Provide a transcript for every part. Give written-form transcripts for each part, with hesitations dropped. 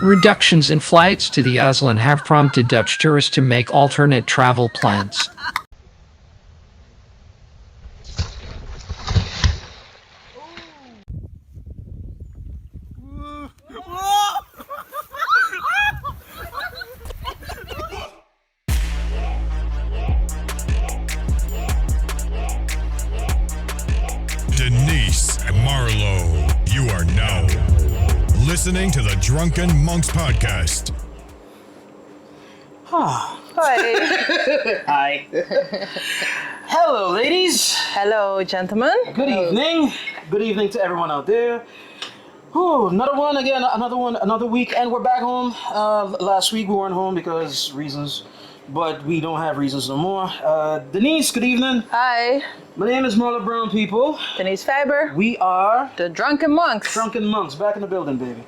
Reductions in flights to the island have prompted Dutch tourists to make alternate travel plans. Denise Marlo, you are now listening to the Drunken Monks podcast. Hi. Hi. Hello, ladies. Hello, gentlemen. Good evening. Good evening to everyone out there. Oh, another one again. Another week, and we're back home. Last week we weren't home because reasons, but we don't have reasons no more. Denise, good evening. Hi. My name is Marlo Brown, people. Denise Faber. We are The Drunken Monks. Drunken Monks, back in the building, baby.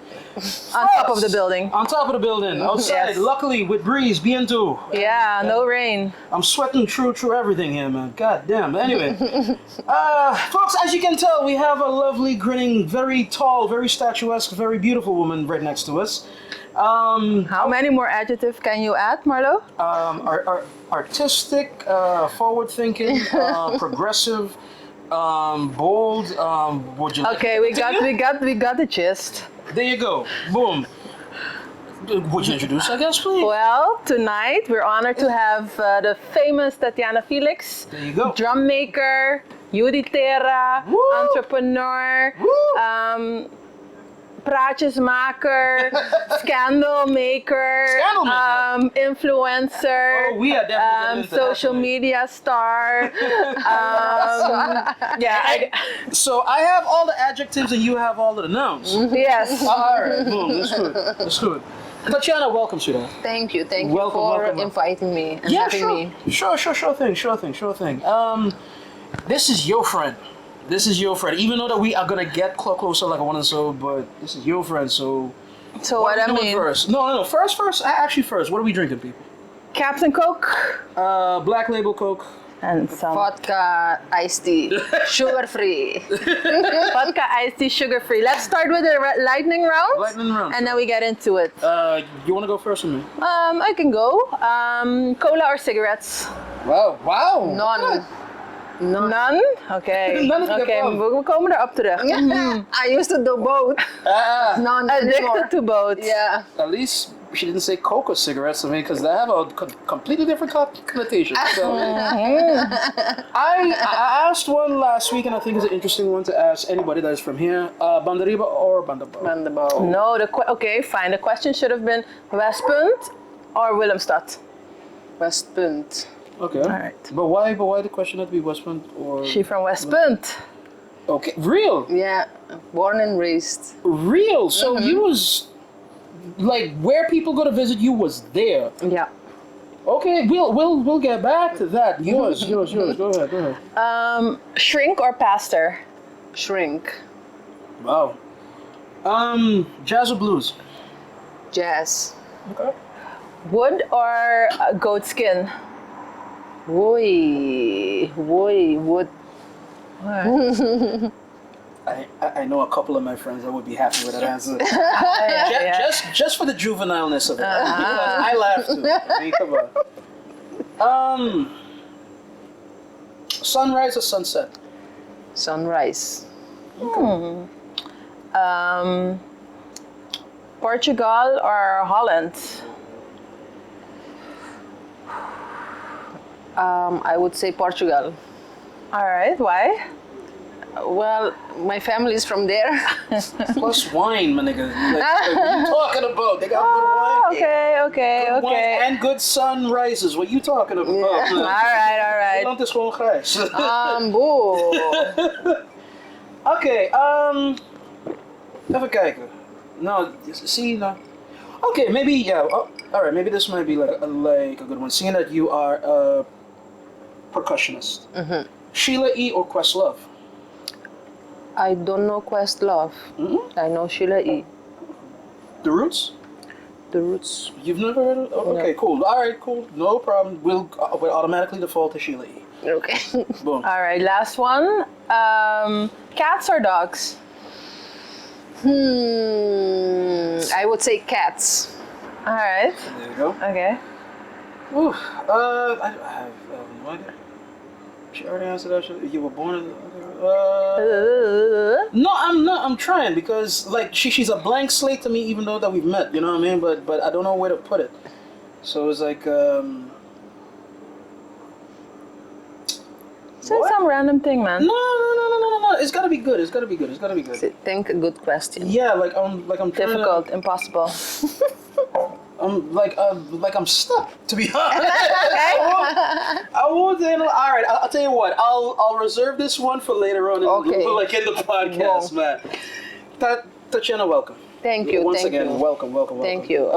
On top of the building. On top of the building, outside, Yes. luckily with breeze, bientôt. Yeah, no rain. I'm sweating through everything here, man. God damn. Anyway, folks, as you can tell, we have a lovely, grinning, very tall, very statuesque, very beautiful woman right next to us. How many more adjectives can you add, Marlo? Artistic, forward-thinking, progressive, bold. Would you? Okay, we got the gist. There you go. Boom. Would you introduce our guest, please? Well, tonight we're honored to have the famous Tatiana Felix. There you go. Drum maker, Juditera, Woo! entrepreneur, Woo! praatjesmaker, scandal maker, influencer, Oh, we are definitely into that social tonight. media star. So I have all the adjectives and you have all of the nouns. Yes. All right, boom. That's good. That's good. Tatiana, welcome, sweetheart. Thank you Welcome, for welcome. inviting me and Yeah, having sure. me. Sure thing. This is your friend. Even though that we are gonna get closer like I want to so, but this is your friend. So So what what are I we doing mean, first? No. First. Actually, first. What are we drinking, people? Captain Coke Black Label Coke. and some Vodka, iced tea, sugar free. vodka iced tea, sugar free. Let's start with the lightning round. Lightning round. And then we get into it. You want to go first with me? I can go. Cola or cigarettes? Wow. None. None? Okay. None is Okay, good. we komen erop terug. I used to do both. None anymore. Addicted to both. Yeah. At least she didn't say Coca cigarettes. I mean, because they have a completely different connotation. So, I asked one last week, and I think it's an interesting one to ask anybody that is from here. Bandariba or Bandabo? Mandabo. No, okay, fine. The question should have been Westpunt or Willemstad. Westpunt. Okay. All right. But why the question had to be Westpunt or? She from Westpunt. Okay. Real. Yeah. Born and raised. Real. So you was like where people go to visit you was there. Yeah. Okay. We'll get back to that. Yours. Go ahead. Shrink or pastor? Shrink. Wow. Jazz or blues? Jazz. Okay. Wood or goat skin? Wood. I know a couple of my friends that would be happy with that answer. Yeah. Just for the juvenileness of it. I laughed too. I mean, come on. Sunrise or sunset? Sunrise. Portugal or Holland? I would say Portugal. All right, why? Well, my family is from there. Plus wine, my nigga. Like, what you talking about? They got good wine. Okay. Good wine and good sunrises. What you talking about? All right. Nederland is gewoon grijs. Boo. Oké, even kijken. No, see, no. Okay, maybe, yeah. Oh, all right, maybe this might be like a good one. Seeing that you are a percussionist. Sheila E. or Questlove? I don't know Questlove. I know Sheila E. The Roots? The Roots. You've never heard of? Oh, okay, cool. All right, cool. No problem. We'll automatically default to Sheila E. Okay. Boom. All right, last one. Cats or dogs? I I would say cats. All right. There you go. Okay. Ooh, I have no idea. She already answered that. You were born in. No, I'm not. I'm trying because like she's a blank slate to me, even though that we've met. You know what I mean? But I don't know where to put it. So it's like Say what? some random thing, man. No. It's gotta be good. It's gotta be good. Think a good question. Yeah, I'm trying Difficult, To, impossible. I'm stuck. To be honest, I won't. All right, I'll tell you what. I'll reserve this one for later on. Okay. Like in the podcast, man. Tatiana, welcome. Thank you. Once thank again, you. welcome. Thank you.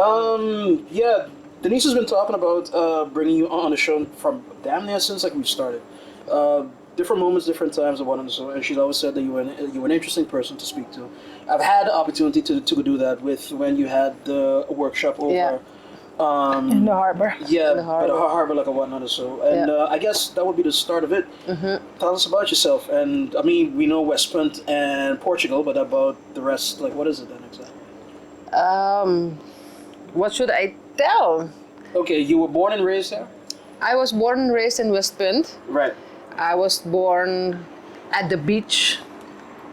Yeah, Denise has been talking about bringing you on the show from damn near since like we started. Different moments, different times, and whatnot. So, and she's always said that you were an interesting person to speak to. I've had the opportunity to do that with when you had the workshop over. Yeah. In the harbor. Yeah, The but a harbor like a whatnot. So, and Yeah. I guess that would be the start of it. Tell us about yourself. And I mean, we know West Point and Portugal, but about the rest, like, what is it then exactly? What should I tell? Okay, you were born and raised there. I was born and raised in West Point. Right. I was born at the beach.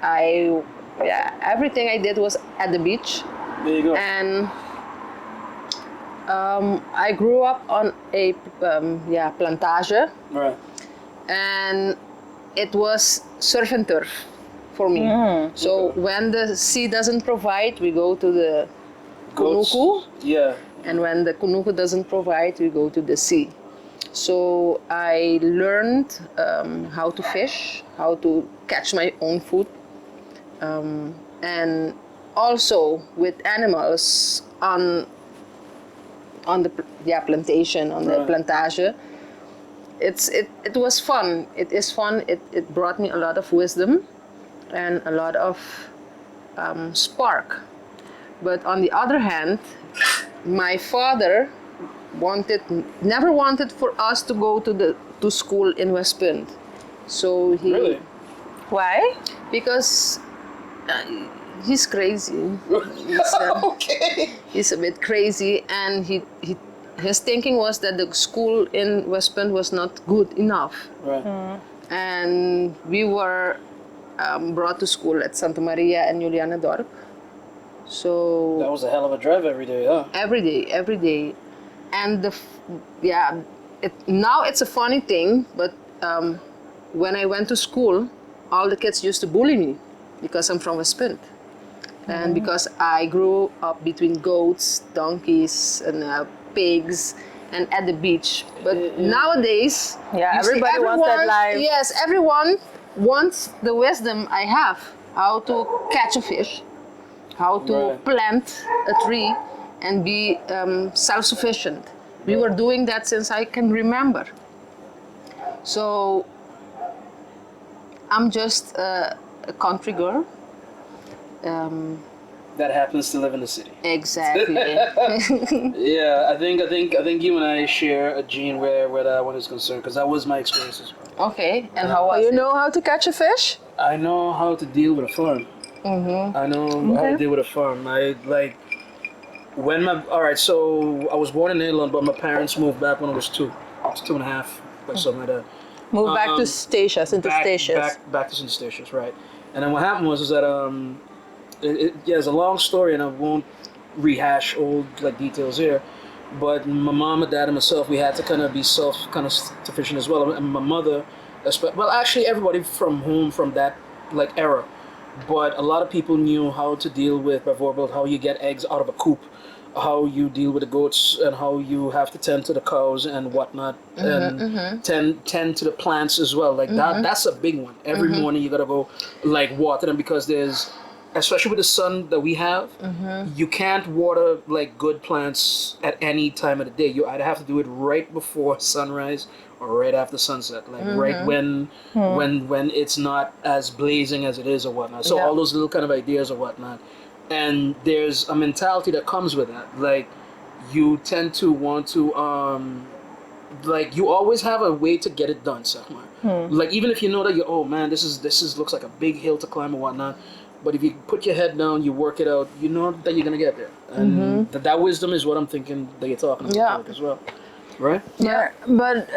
Everything I did was at the beach. There you go. And I grew up on a plantage, Right. and it was surf and turf for me. So when the sea doesn't provide, we go to the Goats. kunuku, Yeah. and when the kunuku doesn't provide, we go to the sea. So I learned how to fish, how to catch my own food, and also with animals on the plantation, on the Right. plantage. It was fun. It is fun. It brought me a lot of wisdom and a lot of spark. But on the other hand, my father never wanted for us to go to school in West Point. So he Really? Why? because he's crazy. Okay. He's a bit crazy, and his thinking was that the school in West Point was not good enough. Right. And we were brought to school at Santa Maria and Juliana Dorp. So That was a hell of a drive every day, huh? every day. And now it's a funny thing, but when I went to school, all the kids used to bully me because I'm from West Point. And because I grew up between goats, donkeys, and pigs, and at the beach. But nowadays, Yeah, you see everybody wants that everyone- life. Yes, everyone wants the wisdom I have, how to catch a fish, how to Right. plant a tree, and be self-sufficient. We were doing that since I can remember. So I'm just a country girl. That happens to live in the city. Exactly. Yeah, I think you and I share a gene where that one is concerned, because that was my experience as well. Okay, and how was You it? know how to catch a fish? I know how to deal with a farm. I know how to deal with a farm. So I was born in England, but my parents moved back when I was two. I was 2.5, like something like that. Move back to Statius, into Statius. Back to St. Statius, right. And then what happened was that it's a long story, and I won't rehash old like details here. But my mom, my dad, and myself, we had to kind of be sufficient as well. And my mother, well, actually everybody from that like era. But a lot of people knew how to deal with, by verbal, how you get eggs out of a coop, how you deal with the goats, and how you have to tend to the cows and whatnot, and tend to the plants as well. Like that's a big one. Every morning you gotta go like water them, because especially with the sun that we have, you can't water like good plants at any time of the day. You either have to do it right before sunrise or right after sunset, like right when it's not as blazing as it is or whatnot. So Yeah. all those little kind of ideas or whatnot. And there's a mentality that comes with that. Like you tend to want to like you always have a way to get it done somewhere. Like even if you know that oh man, this is looks like a big hill to climb or whatnot, But if you put your head down, you work it out, you know that you're gonna get there. And that wisdom is what I'm thinking that you're talking about Yeah. like, as well, right? Yeah. But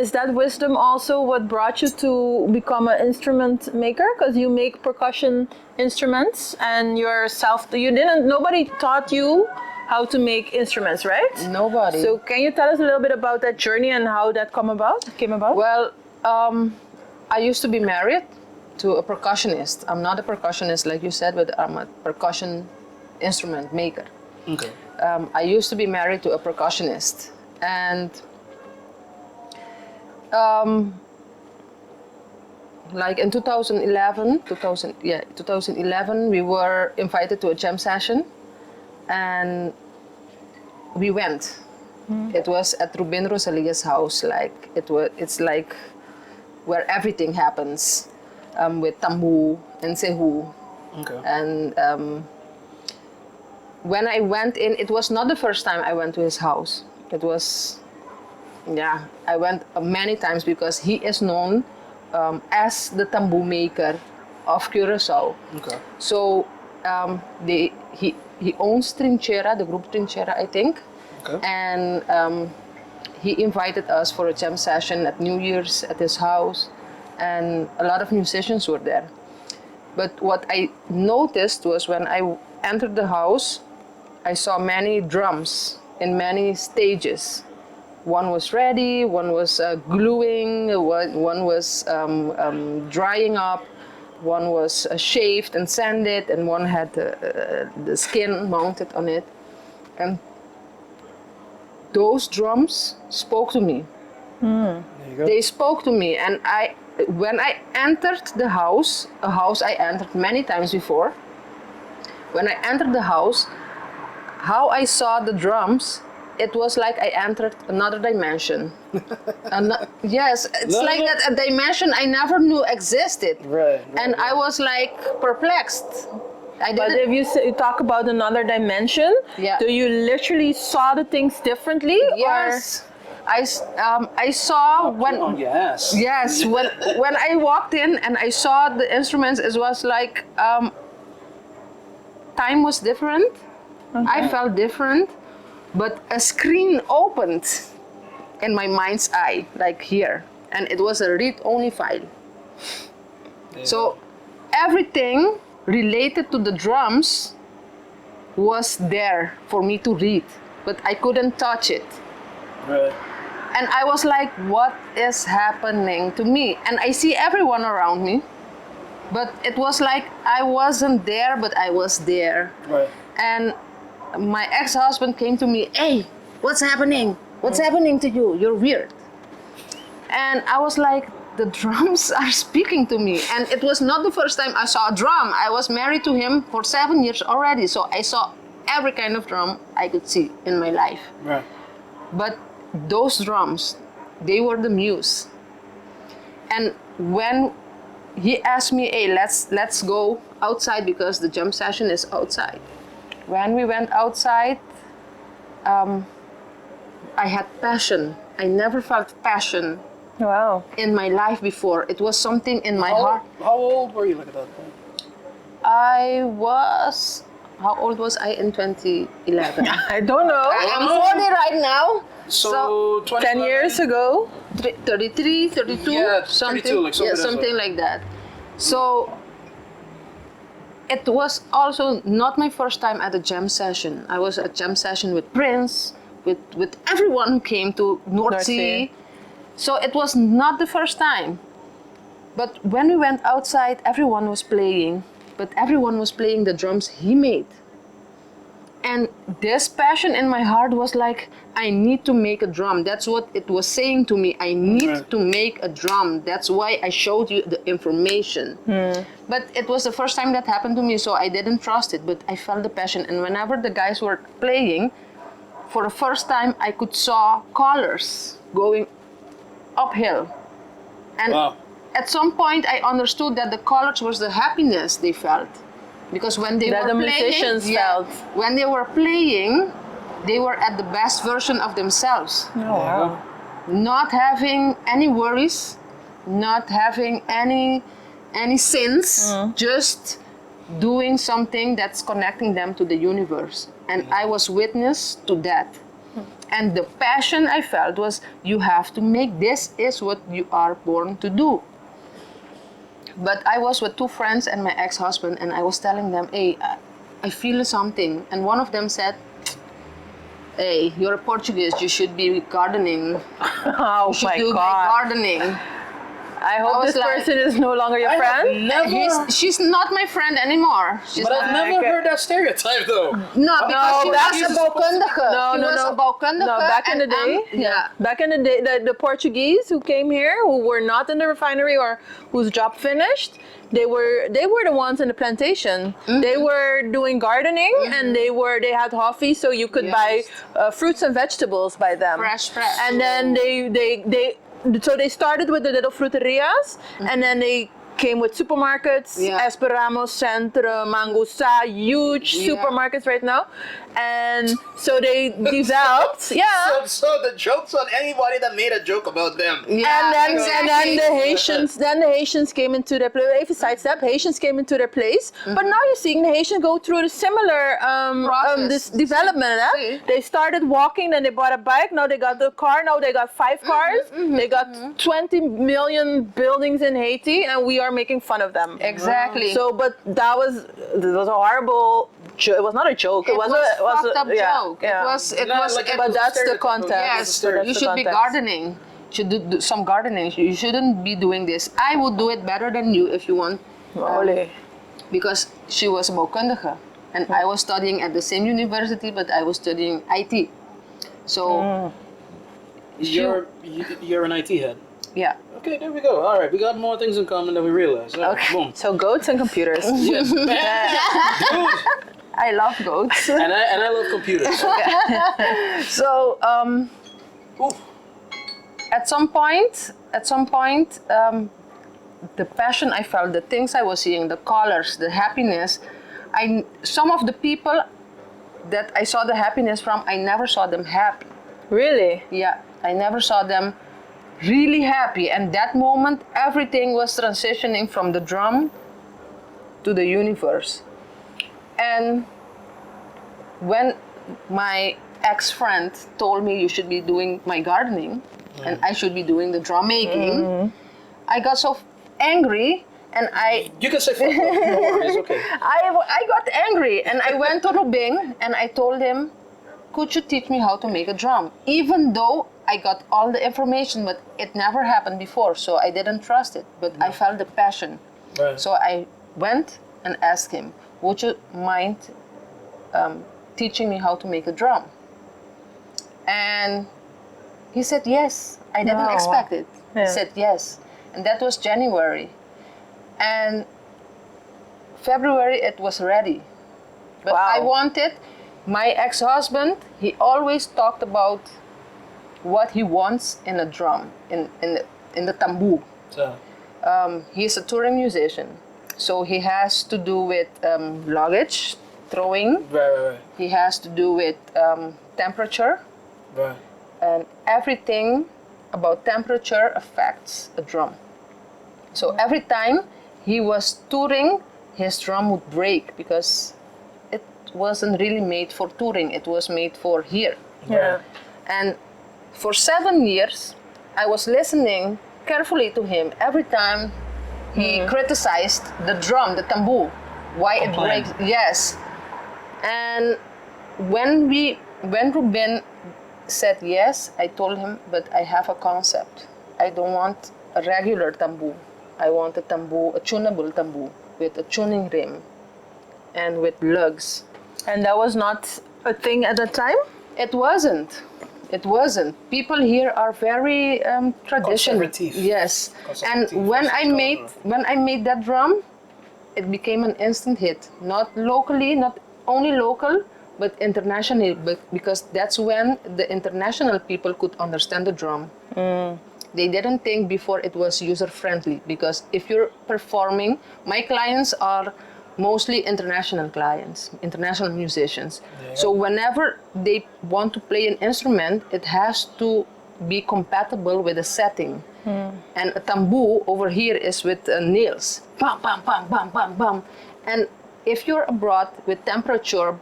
is that wisdom also what brought you to become an instrument maker? Because you make percussion instruments and nobody taught you how to make instruments, right? Nobody. So can you tell us a little bit about that journey and how that came about? Well, I used to be married to a percussionist. I'm not a percussionist like you said, but I'm a percussion instrument maker. Okay. I used to be married to a percussionist, and like in 2011, we were invited to a jam session, and we went. It was at Rubin Rosalia's house. It's like where everything happens, with tambu and sehu. Okay. And when I went in, it was not the first time I went to his house. It was, I went many times because he is known as the tambu maker of Curacao. Okay. So he owns Trinchera, the group Trinchera, I think. Okay. And he invited us for a jam session at New Year's at his house, and a lot of musicians were there. But what I noticed was when I entered the house, I saw many drums in many stages. One was ready, one was gluing, one was drying up, one was shaved and sanded, and one had the skin mounted on it. And those drums spoke to me. There you go. They spoke to me, and when I entered the house, a house I entered many times before, when I entered the house, how I saw the drums, it was like I entered another dimension. Yes, it's No, like no. that a dimension I never knew existed. Right. And I was like perplexed. But if you talk about another dimension, Yeah. do you literally saw the things differently? Yes, I saw when. On your ass. Yes, when I walked in and I saw the instruments, it was like time was different. I felt different, but a screen opened in my mind's eye, like here, and it was a read-only file. So everything related to the drums was there for me to read, but I couldn't touch it. Right. And I was like, what is happening to me? And I see everyone around me, but it was like I wasn't there, but I was there. Right. And my ex-husband came to me, hey, what's happening? What's happening to you? You're weird. And I was like, the drums are speaking to me. And it was not the first time I saw a drum. I was married to him for 7 years already. So I saw every kind of drum I could see in my life. Right. But those drums, they were the muse. And when he asked me, hey, let's go outside because the jam session is outside. When we went outside, I had passion. I never felt passion Wow. in my life before. It was something in my heart. How old were you like at that point? How old was I in 2011? I don't know. I'm 40 right now. So 10 years ago. 33, 32, Yeah, 32, something, like something something like that. So it was also not my first time at a jam session. I was at a jam session with Prince, with everyone who came to North Sea. So it was not the first time. But when we went outside, everyone was playing, but everyone was playing the drums he made. And this passion in my heart was like, I need to make a drum. That's what it was saying to me. I need to make a drum. That's why I showed you the information. But it was the first time that happened to me, so I didn't trust it, but I felt the passion. And whenever the guys were playing, for the first time, I could saw colors going uphill. And Wow. at some point, I understood that the colors was the happiness they felt. Because when they That were the playing, musicians felt. when they were playing, they were at the best version of themselves. Oh, wow. Not having any worries, not having any sins, just doing something that's connecting them to the universe. And I was witness to that. And the passion I felt was, you have to make this is what you are born to do. But I was with two friends and my ex-husband, and I was telling them, hey, I feel something. And one of them said, hey, you're a Portuguese, you should be gardening. Oh You should my do God. gardening. I hope was this like- person is no longer your friend. She's not my friend anymore. She's But I've not, never heard that stereotype though. no, because she that's was a bouwkundige. No, She no, was no. a bouwkundige. No, back in the and, day, yeah. back in the day, the Portuguese who came here, who were not in the refinery or whose job finished, they were the ones in the plantation. They were doing gardening, and they had coffee, so you could buy fruits and vegetables by them. Fresh. And then so they started with the little fruterias, and then they came with supermarkets, Yeah. Esperamos, Centro, Mangusta, huge Yeah. supermarkets right now. And so they developed, So the joke's on anybody that made a joke about them. Yeah, and then exactly. the Haitians came into their place. If you sidestep, Haitians came into their place. But now you're seeing the Haitians go through the similar Process. this development. See. They started walking, then they bought a bike. Now they got the car. Now they got 5 cars. They got 20 million buildings in Haiti, and we are making fun of them. Exactly. So, but that was a horrible. It was not a joke. It was a fucked up yeah, joke. yeah. It was. But that's the context. Yes, That's you the should be context. gardening. Should do some gardening. You shouldn't be doing this. I would do it better than you if you want. Ole. Because she was a bouwkundige. And I was studying at the same university, but I was studying IT. So, You're an IT head. yeah. Okay, there we go. All right, we got more things in common than we realized. All right, Okay. boom. So goats and computers. Yes, man. Dude. I love goats. And I love computers. So, Oof. at some point, the passion I felt, the things I was seeing, the colors, the happiness, some of the people that I saw the happiness from, I never saw them happy. Really? Yeah, I never saw them really happy. And that moment, everything was transitioning from the drum to the universe. And when my ex-friend told me you should be doing my gardening and I should be doing the drum making, I got so angry, and You can say fuck off. No worries, okay. I got angry, and I went to Rubing and I told him, could you teach me how to make a drum? Even though I got all the information, but it never happened before, so I didn't trust it, but I felt the passion. Right. So I went and asked him, would you mind teaching me how to make a drum? And he said yes. I didn't No. expect it. Yeah. He said yes. And that was January. And February it was ready. But Wow. I wanted, my ex-husband, he always talked about what he wants in a drum, in the tambour. So, He's a touring musician. So he has to do with luggage, throwing. right. He has to do with temperature. Right. And everything about temperature affects a drum. So every time he was touring, his drum would break because it wasn't really made for touring, it was made for here. Yeah. And for 7 years, I was listening carefully to him every time he criticized the drum, the tambour, why it Complained. breaks. Yes. And when Ruben said yes, I told him, but I have a concept. I don't want a regular tambour. I want a tambour, a tunable tambour with a tuning rim and with lugs. And that was not a thing at that time? It wasn't. It wasn't. People here are very traditional. Conservative. Yes. Conservative, And when yes, I made that drum, it became an instant hit. Not locally, not only local, but internationally. But because that's when the international people could understand the drum. They didn't think before it was user friendly, because if you're performing, my clients are mostly international clients, international musicians. Yeah. So whenever they want to play an instrument, it has to be compatible with the setting. And a tambour over here is with nails. Bam, bam, bam, bam, bam, bam. And if you're abroad with temperature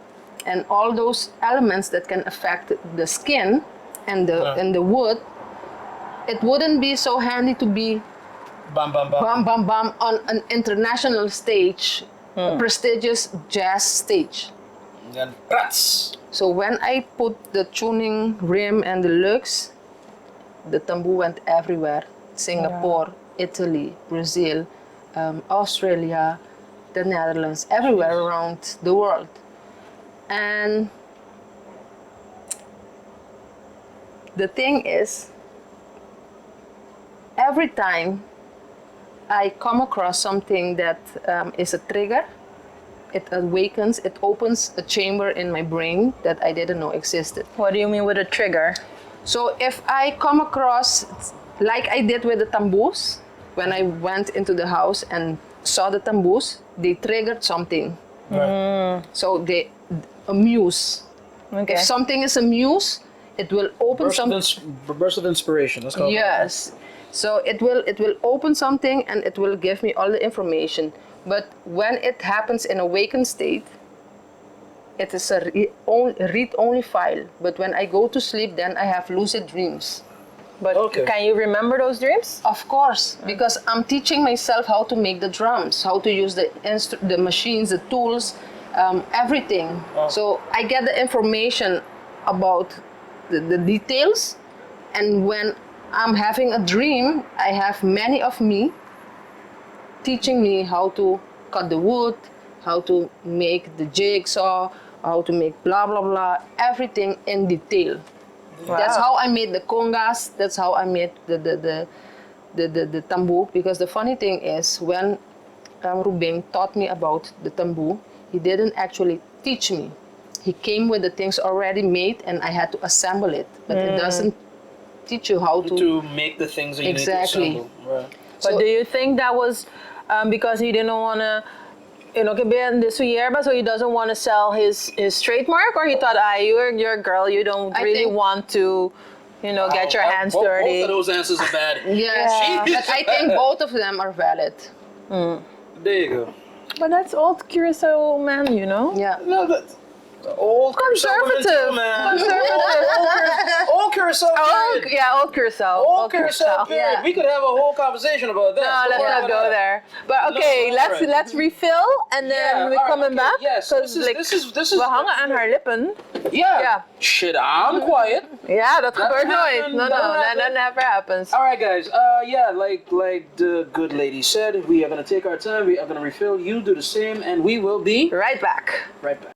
and all those elements that can affect the skin and the wood, it wouldn't be so handy to be Bam, bam, bam. bam bam bam on an international stage, a prestigious jazz stage. And prats. So when I put the tuning rim and the lugs, the tambour went everywhere. Singapore, Italy, Brazil, Australia, the Netherlands, everywhere around the world. And the thing is, every time I come across something that is a trigger, it awakens, it opens a chamber in my brain that I didn't know existed. What do you mean with a trigger? So if I come across, like I did with the tambours, when I went into the house and saw the tambours, they triggered something. Right. So they amuse. Okay. If something is amuse, it will open Burst of inspiration. Let's go. Yes. So it will open something and it will give me all the information. But when it happens in awakened state, it is a read-only file. But when I go to sleep, then I have lucid dreams. But Okay. can you remember those dreams? Of course, because I'm teaching myself how to make the drums, how to use the machines, the tools, everything. So I get the information about the details, and when I'm having a dream, I have many of me teaching me how to cut the wood, how to make the jigsaw, how to make blah blah blah, everything in detail. Wow. That's how I made the congas. That's how I made the tambour. Because the funny thing is, when Ruben taught me about the tambour, he didn't actually teach me. He came with the things already made, and I had to assemble it. But it doesn't teach you how To make the things that you Exactly. need to assemble. Right. But So- do you think that was because he didn't want to, que ben de su hierba, so he doesn't want to sell his trademark, or he thought, you're a girl, you don't I really think- want to, get your hands Both dirty. of those answers are bad. Yes, but I think both of them are valid. There you go. But that's old Curacao man, Yeah. No, but old Conservative. Old Curacao Old, period. yeah, old Curacao. Old Curacao period. Yeah. We could have a whole conversation about that. No, let's not go there. But No, okay, alright. let's refill and then Yeah, we're alright, coming okay, back. yes, this is- we hangen aan haar lippen. Yeah. Yeah. Shit, I'm quiet. Ja, dat gebeurt nooit. happen, No, that that happen. never happens. All right, guys. Like the good lady said, we are gonna take our time. We are gonna refill. You do the same, and we will be Right back. right back.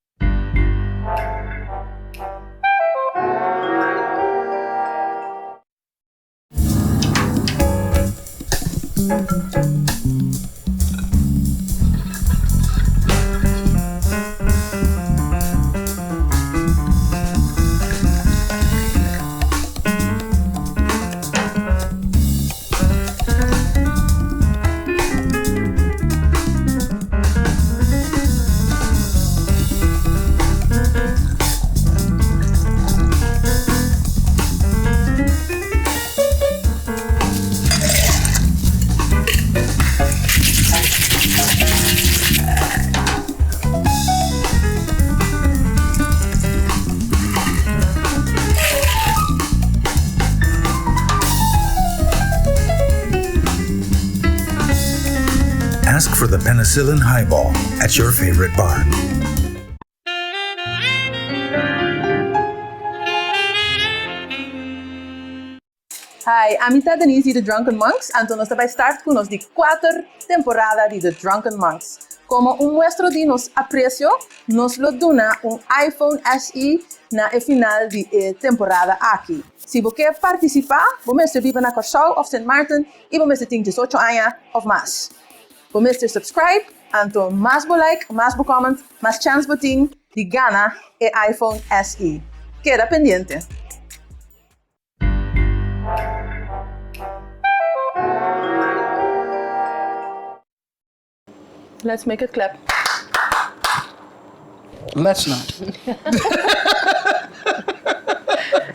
Ask for the penicillin highball at your favorite bar. Hi, amita Denise de Drunken Monks, Anto nos vai start con nos di 4 temporada de The Drunken Monks. Como muestro de nos aprecio, nos lo dona iPhone SE na e final de temporada aqui. Se você quer participar, você vive na Curaçao of St. Martin e você tem 18 anos ou mais. Você subscribe, Anto mais like, mais comment, mais chance botin de ganhar e iPhone SE. Queda pendiente. Let's make it clap. Let's not.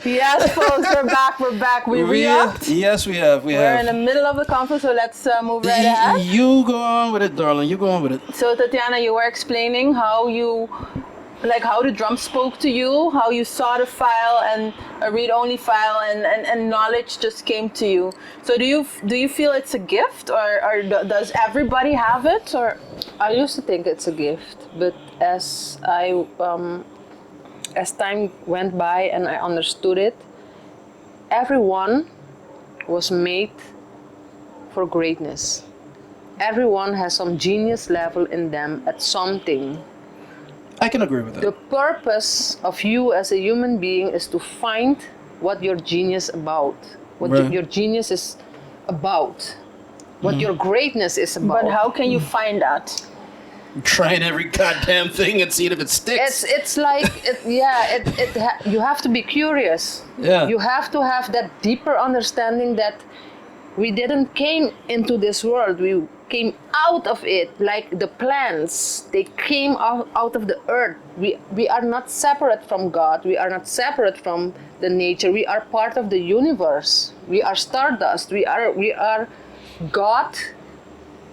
Yes, folks, we're back. We're back. We re-upped. Yes, we have. We're in the middle of the conference, so let's move right ahead. You go on with it, darling. You go on with it. So, Tatiana, you were explaining how how the drum spoke to you, how you saw the file and a read-only file, and knowledge just came to you. So, do you feel it's a gift, or does everybody have it, or? I used to think it's a gift, but as time went by and I understood it, everyone was made for greatness. Everyone has some genius level in them at something. I can agree with that. The purpose of you as a human being is to find what your genius about, what Right. your genius is about, what your greatness is about. But how can you find that? Trying every goddamn thing and seeing if it sticks. It's like you have to be curious. Yeah. You have to have that deeper understanding that we didn't came into this world. We came out of it, like the plants. They came out of the earth. We are not separate from God. We are not separate from the nature. We are part of the universe. We are stardust. We are God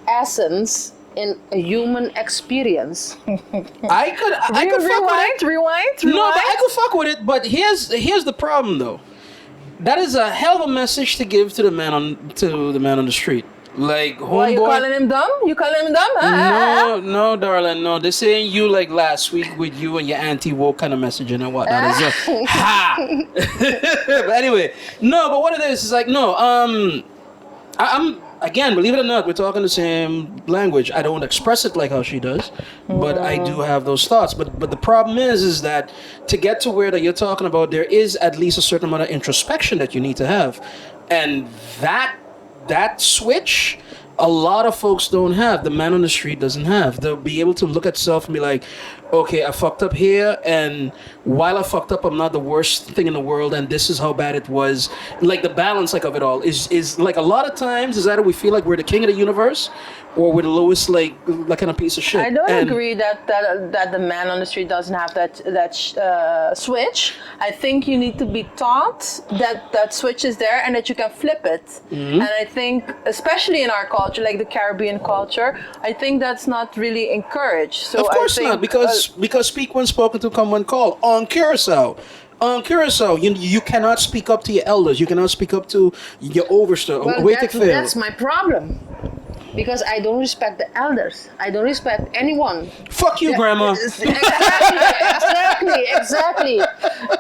essence in a human experience. I could fuck with it. Rewind. No, but I could fuck with it. But here's the problem, though. That is a hell of a message to give to the man on the street. Like, Why you homeboy. calling him dumb? You calling him dumb? No, darling, no. This ain't you like last week with you and your anti-woke kind of messaging and whatnot. It's ha! But anyway, no, but what it is like, no, I'm, again, believe it or not, we're talking the same language. I don't express it like how she does, but I do have those thoughts. But the problem is that to get to where that you're talking about, there is at least a certain amount of introspection that you need to have. And that switch, a lot of folks don't have. The man on the street doesn't have. They'll be able to look at self and be like, okay, I fucked up here, and while I fucked up, I'm not the worst thing in the world, and this is how bad it was. Like, the balance of it all is like, a lot of times is either we feel like we're the king of the universe, or we're the lowest, like kind of piece of shit. I don't And- agree that the man on the street doesn't have that switch. I think you need to be taught that switch is there and that you can flip it. Mm-hmm. And I think, especially in our culture, like the Caribbean culture, I think that's not really encouraged. So Of course I think, not, because speak when spoken to, come when called. On Curacao, you cannot speak up to your elders. You cannot speak up to your overster. Well, that's my problem. Because I don't respect the elders. I don't respect anyone. Fuck you, Grandma. Exactly.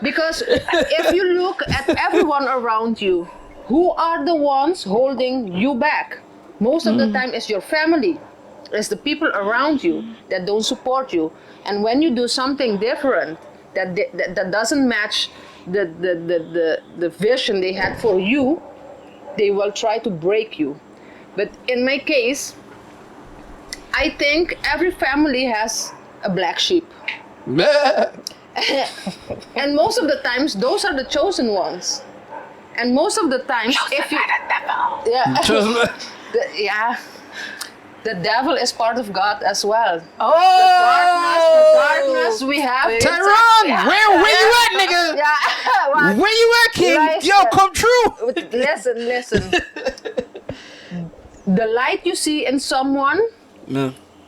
Because if you look at everyone around you, who are the ones holding you back? Most of the time it's your family. It's the people around you that don't support you. And when you do something different that doesn't match the vision they had for you, they will try to break you. But in my case, I think every family has a black sheep. And most of the times, those are the chosen ones. And most of the times, if you... Yeah. The devil is part of God as well. The darkness we have. Tyrone, where you at, nigga? Yeah. Well, Where you at, King? Listen. Yo, come true. Listen. The light you see in someone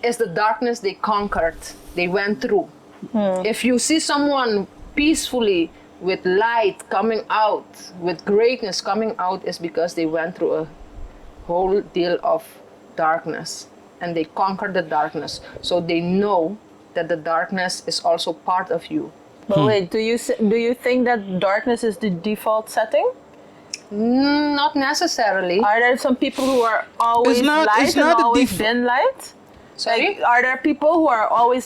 is the darkness they conquered, they went through. If you see someone peacefully with light coming out, with greatness coming out, is because they went through a whole deal of darkness and they conquered the darkness. So they know that the darkness is also part of you. But wait, do you think that darkness is the default setting? Not necessarily. Are there some people who are always light and always been light? Sorry? Like, are there people who are always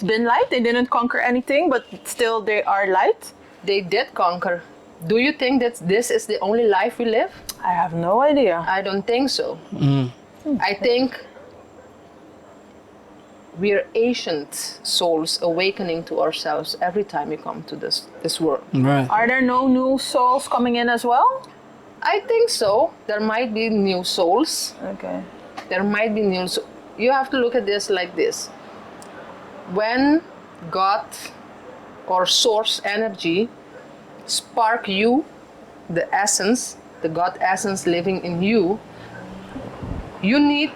been light? They didn't conquer anything, but still they are light? They did conquer. Do you think that this is the only life we live? I have no idea. I don't think so. I think we're ancient souls awakening to ourselves every time we come to this world. Right. Are there no new souls coming in as well? I think so. There might be new souls. Okay. There might be new souls. You have to look at this like this. When God or source energy spark you, the essence, the God essence living in you, we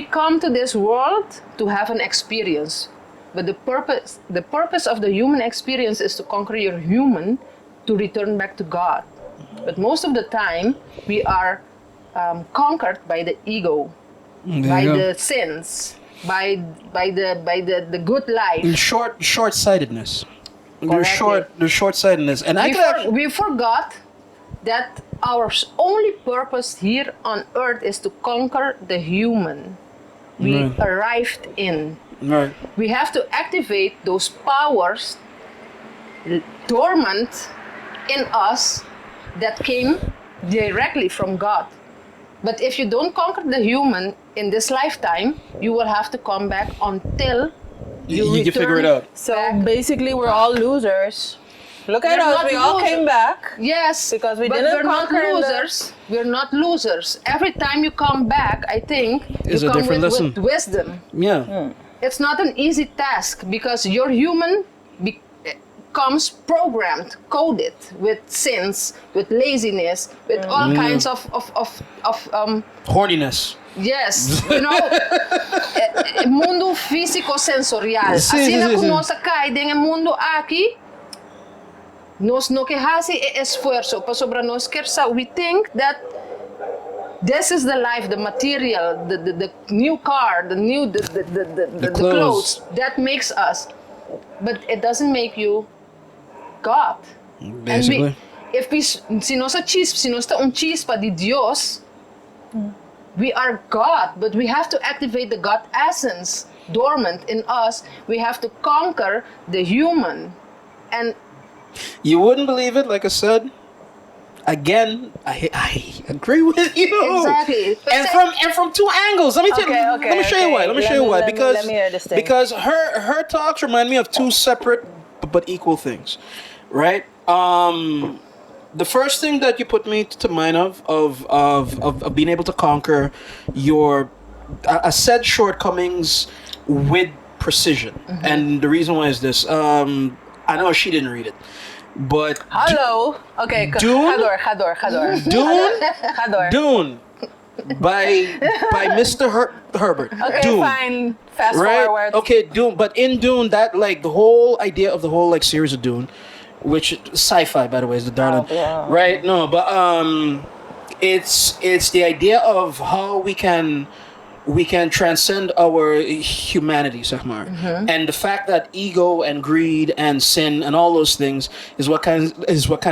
come to this world to have an experience. But the purpose of the human experience is to conquer your human, to return back to God. But most of the time, we are conquered by the ego, by the sins, by the good life. Short-sightedness. There's short-sightedness, and We forgot that our only purpose here on earth is to conquer the human we arrived in. Right. We have to activate those powers dormant in us that came directly from God. But if you don't conquer the human in this lifetime, you will have to come back until you can figure it out. So basically, we're all losers. Look at us, we all came back. Yes, Because we but didn't we're not conquer the- losers. We're not losers. Every time you come back, I think Is you a come different lesson. with wisdom. Yeah. It's not an easy task because your human comes programmed, coded with sins, with laziness, with all kinds of Horniness. yes, you know, mundo físico-sensorial. Assim na nossa cai dentro mundo aqui, nós não que hasi esforço para sobre nós querer. We think that this is the life, the material, the new car, the clothes that makes us, but it doesn't make you God. Basically. Se nós está chispa de Dios, we are God, but we have to activate the God essence dormant in us. We have to conquer the human, and You wouldn't believe it, like I said. Again, I agree with you. Exactly. And from two angles. Let me tell you. Let me show you why. Let me show you why. Let me hear this thing. Because her talks remind me of two separate but equal things, right? The first thing that you put me to mind of being able to conquer your said shortcomings with precision, and the reason why is this. I know she didn't read it, but Hello. Okay. Dune? Hador. Hador. Dune by Mr. Herbert. Okay, Dune. fine. Fast Right? forward. Okay, Dune. But in Dune, that like the whole idea of the whole like series of Dune, which sci-fi by the way is the darling, yeah. right? No, but it's the idea of how we can transcend our humanity, zeg maar. And the fact that ego and greed and sin and all those things is what kind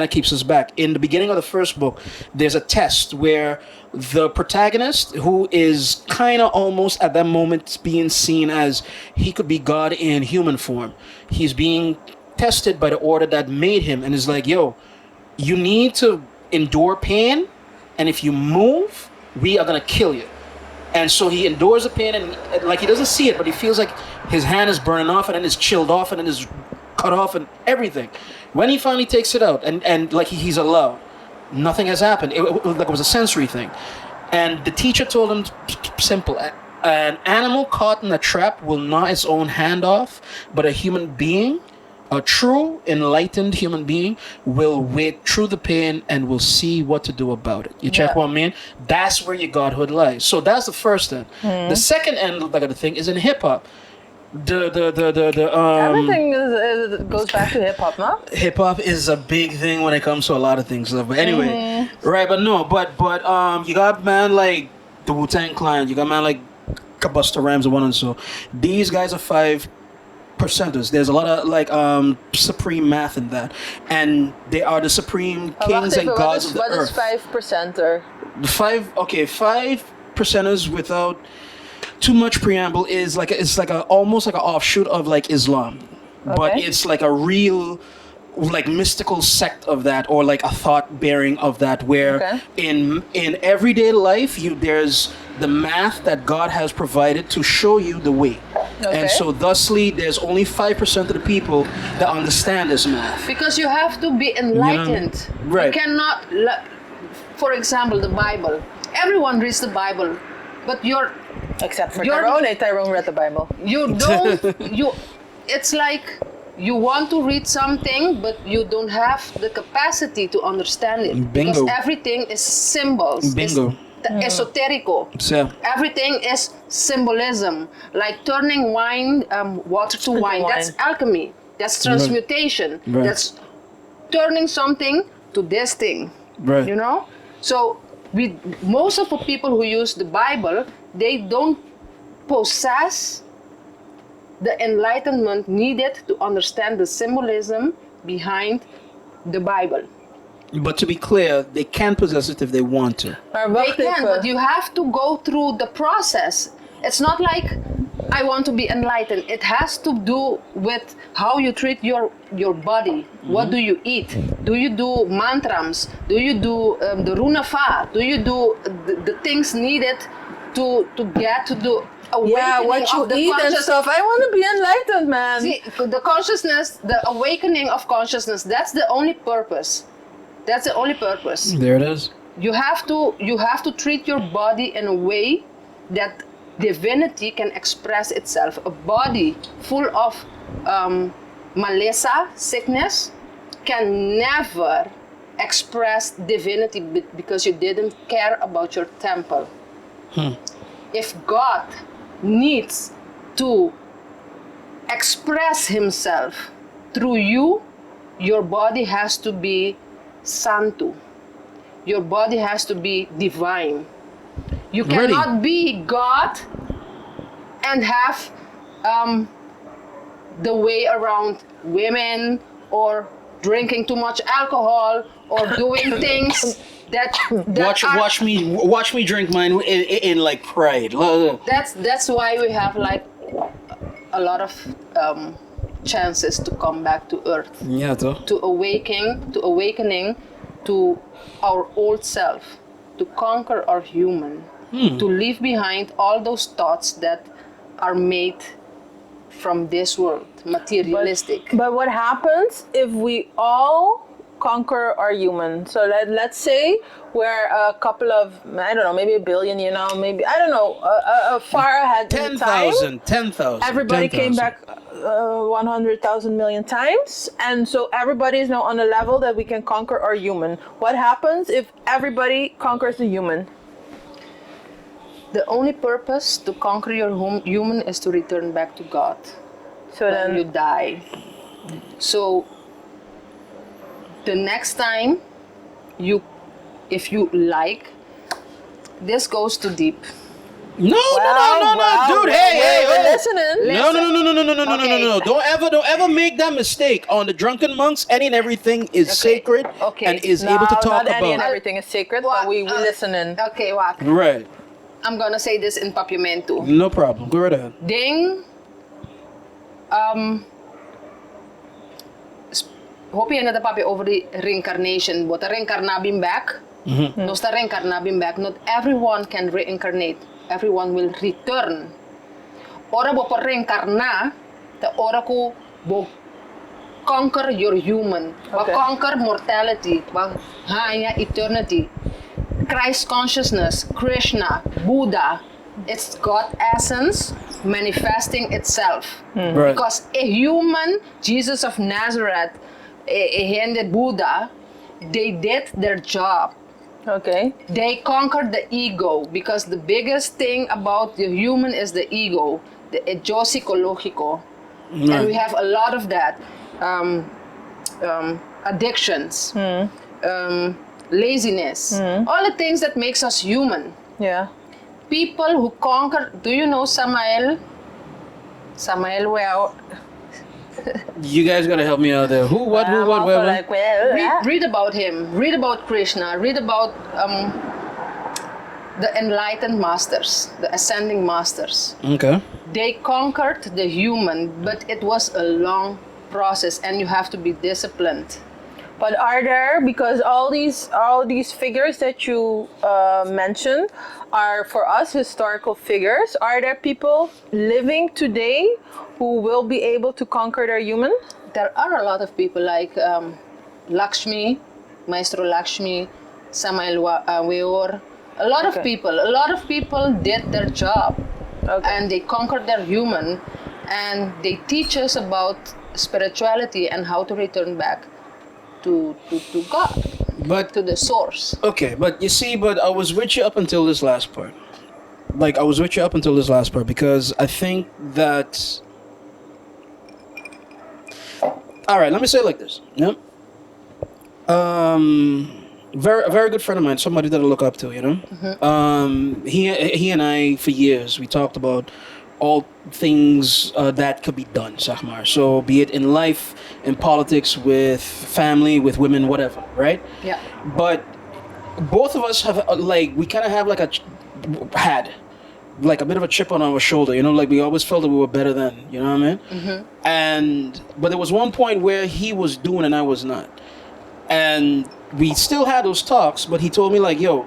of keeps us back. In the beginning of the first book, there's a test where the protagonist, who is kind of almost at that moment being seen as he could be God in human form, he's being tested by the order that made him and is like, yo, you need to endure pain, and if you move, we are gonna kill you. And so he endures the pain, and like he doesn't see it, but he feels like his hand is burning off, and then it's chilled off, and then it's cut off, and everything. When he finally takes it out, and like he's allowed, nothing has happened. It was a sensory thing. And the teacher told him, simple, an animal caught in a trap will gnaw its own hand off, but a human being, a true enlightened human being, will wait through the pain and will see what to do about it. You check what I mean? That's where your godhood lies. So that's the first thing. The second end of the thing is in hip hop. Everything goes back to hip hop, no? Hip hop is a big thing when it comes to a lot of things. But anyway, right? But no, but you got man like the Wu-Tang Clan. You got man like Busta Rhymes and one and so. These guys are 5%ers. There's a lot of like supreme math in that, and they are the supreme kings and gods of the earth. What is 5%er? The 5%ers without too much preamble is like it's like almost like an offshoot of like Islam, but it's like a real like mystical sect of that, or like a thought bearing of that, where in everyday life there's the math that God has provided to show you the way. And so thusly there's only 5% of the people that understand this math. because you have to be enlightened. Right. You cannot, for example, the Bible. Everyone reads the Bible, but Except for You're- Tyrone. Tyrone read the Bible. you don't. It's like you want to read something, but you don't have the capacity to understand it. Bingo. Because everything is symbols. Bingo. It's esoterico. So, Everything is symbolism. Like turning water to wine. wine. That's alchemy. That's transmutation. Right. That's turning something to this thing. right. You know? So most of the people who use the Bible, they don't possess the enlightenment needed to understand the symbolism behind the Bible. But to be clear, they can possess it if they want to. Maar They wacht can, even. but you have to go through the process. It's not like I want to be enlightened. It has to do with how you treat your body. What do you eat? Do you do mantrams? Do you do the Runafa? Do you do the things needed to get to the awakening Yeah, what you of the eat and conscious- stuff. I want to be enlightened, man. See, the consciousness, the awakening of consciousness, that's the only purpose. That's the only purpose. There it is. You have to treat your body in a way that divinity can express itself. A body full of malesa, sickness, can never express divinity because you didn't care about your temple. If God needs to express himself through you, your body has to be santo. Your body has to be divine. You Ready. cannot be God and have the way around women or drinking too much alcohol or doing things that are, Watch me drink mine in like pride. that's why we have like a lot of chances to come back to earth, Yeah, though. to awakening to our old self, to conquer our human, to leave behind all those thoughts that are made from this world, materialistic. But what happens if we all conquer our human? So let's say we're a couple of, I don't know, maybe a billion, you know, maybe, I don't know, far ahead in time. 10,000. Everybody came 10,000. back 100,000 million times, and so everybody is now on a level that we can conquer our human. What happens if everybody conquers the human? The only purpose to conquer your human is to return back to God. So When you then, die. So the next time if you like, this goes too deep. No, Wow, dude. we're Hey. listening. No. Don't ever make that mistake. On the Drunken Monks, any and everything is sacred Okay. and is able to talk not any and about. everything is sacred, but we listening. Okay, wak. Right. I'm gonna say this in Papiamento. No problem. Go right ahead. Ding. Hoop je net papi over the reincarnation, but the reincarnabim back. No sta reincarnabim back. Not everyone can reincarnate. Everyone will return. Ora bo por reincarna, the ora ko bo conquer your human, Okay. conquer mortality, hanya eternity. Christ consciousness, Krishna, Buddha, it's God essence manifesting itself. Right. Because a human, Jesus of Nazareth, and Buddha, they did their job. Okay. They conquered the ego, because the biggest thing about the human is the ego, the ego psicológico. And we have a lot of that. Addictions, laziness, all the things that makes us human. Yeah. People who conquer, do you know Samael? Well, You guys gotta help me out there. Who? What? I'm also like, well, read about him, read about Krishna, read about the enlightened masters, the ascending masters. Okay. They conquered the human, but it was a long process and you have to be disciplined. But are there, because all these figures that you mentioned are for us historical figures, are there people living today who will be able to conquer their human? There are a lot of people like Lakshmi, Maestro Lakshmi, Samael Weor. A lot of people did their job, Okay. and they conquered their human, and they teach us about spirituality and how to return back to God, But to the source. okay, but you see, but I was with you up until this last part. Like I was with you up until this last part because I think that. All right, let me say it like this. Yeah. A very good friend of mine, somebody that I look up to. You know. He and I for years we talked about all things that could be done, Sahmar. So be it in life, in politics, with family, with women, whatever, right? Yeah. But both of us have we kind of have had like a bit of a chip on our shoulder, you know, like we always felt that we were better than, you know what I mean? And but there was one point where he was doing and I was not, and we still had those talks. But he told me like, "Yo,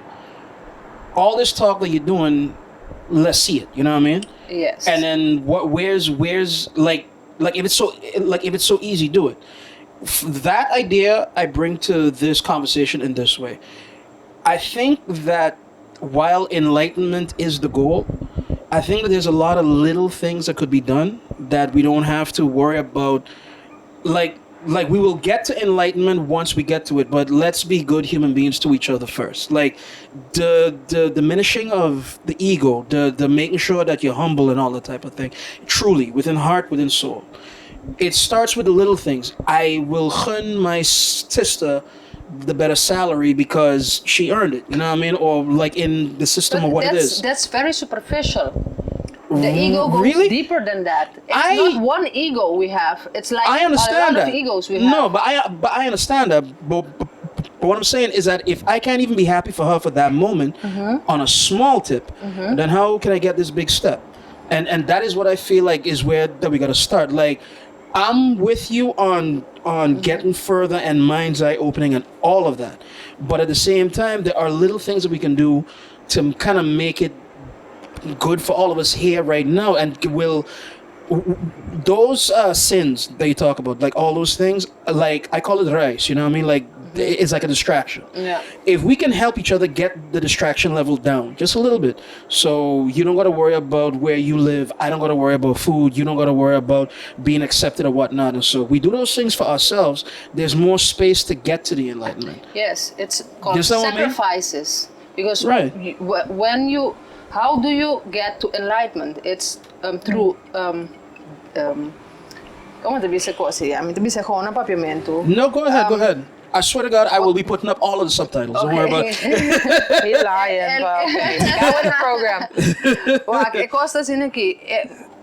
all this talk that you're doing, let's see it," you know what I mean? Yes. And then where's if it's so easy, do it. That idea I bring to this conversation in this way. I think that while enlightenment is the goal, I think that there's a lot of little things that could be done that we don't have to worry about. Like we will get to enlightenment once we get to it, but let's be good human beings to each other first. Like the diminishing of the ego, the making sure that you're humble and all that type of thing. Truly, within heart, within soul. It starts with the little things. I will hun my sister the better salary because she earned it, you know what I mean? Or like in the system of what it is. That's very superficial. The ego goes Really? deeper than that. It's not one ego we have. It's like I understand a lot that. of egos we have. No, but I understand that. But what I'm saying is that if I can't even be happy for her for that moment on a small tip, then how can I get this big step? And that is what I feel like is where that we gotta start. Like I'm with you on getting further and mind's eye opening and all of that. But at the same time, there are little things that we can do to kind of make it good for all of us here right now, and will those sins that you talk about, like all those things, like I call it rice, you know what I mean? Like it's like a distraction. Yeah. If we can help each other get the distraction level down just a little bit, so you don't got to worry about where you live, I don't got to worry about food, you don't got to worry about being accepted or whatnot, and so we do those things for ourselves, there's more space to get to the enlightenment. Yes, it's called You understand what I mean? sacrifices. Because Right. when you, how do you get to enlightenment? It's through ¿cómo te dice cosa? A mí te dice con un papiamento. No, go ahead. I swear to God, I will be putting up all of the subtitles. Don't worry about it. He's lying, but that was the program. Che cosa sta aqui?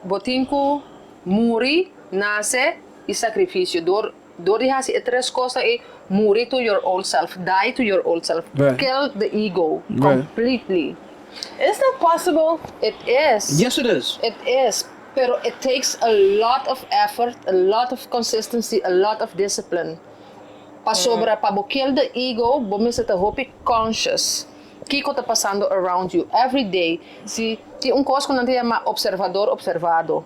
Botinku, muri, nasce e sacrifício. Door die has tres cosas e muri to your old self, die to your old self, Right. kill the ego Right. completely. Is that possible? It is. Yes, it is. It is. Pero it takes a lot of effort, a lot of consistency, a lot of discipline. Pa sobra, pa kill the ego, bomisa te hopi conscious. Kiko te pasando around you every day. Si ti un cos con llama observador observado.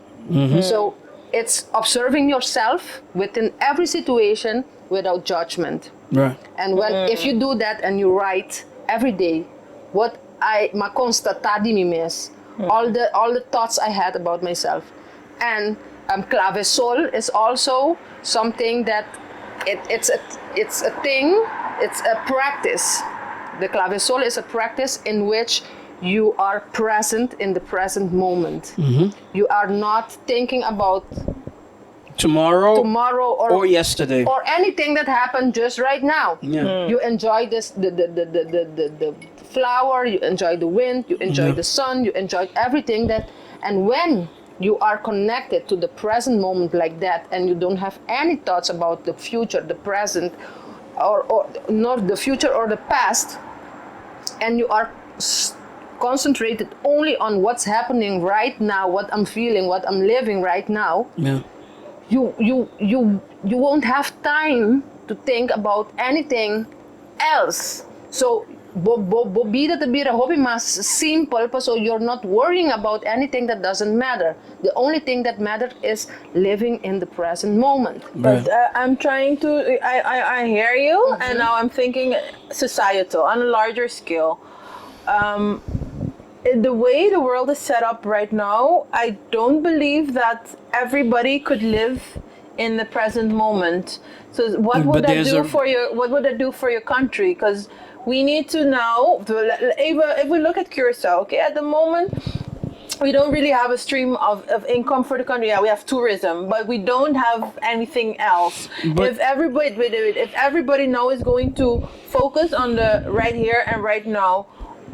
So it's observing yourself within every situation without judgment. Right. And if you do that and you write every day, what I ma constatadi mi mes, all the thoughts I had about myself, and clavesol is also something that it's a thing, it's a practice. The clavesol is a practice in which you are present in the present moment. You are not thinking about Tomorrow or yesterday. or anything that happened just right now. Yeah. You enjoy this the flower, you enjoy the wind, you enjoy the sun, you enjoy everything that, and when you are connected to the present moment like that, and you don't have any thoughts about the future, the present, or not the future or the past, and you are concentrated only on what's happening right now, what I'm feeling, what I'm living right now. Yeah. You won't have time to think about anything else. So bobida te bira hobby mas simple, so you're not worrying about anything that doesn't matter. The only thing that matters is living in the present moment. Right. But I'm trying to, I hear you, and now I'm thinking societal, on a larger scale. The way the world is set up right now, I don't believe that everybody could live in the present moment. So what would that do for your? What would that do for your country? Because we need to now. If we look at Curacao, okay, at the moment we don't really have a stream of income for the country. Yeah, we have tourism, but we don't have anything else. If everybody now is going to focus on the right here and right now,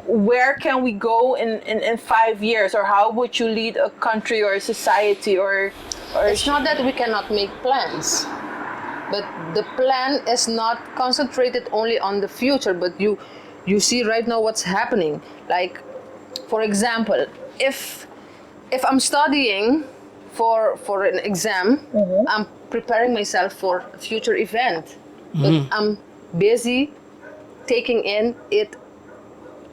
where can we go in 5 years, or how would you lead a country or a society or It's not that we cannot make plans, but the plan is not concentrated only on the future, but you see right now what's happening. Like, for example, if I'm studying for an exam, I'm preparing myself for a future event, but I'm busy taking in it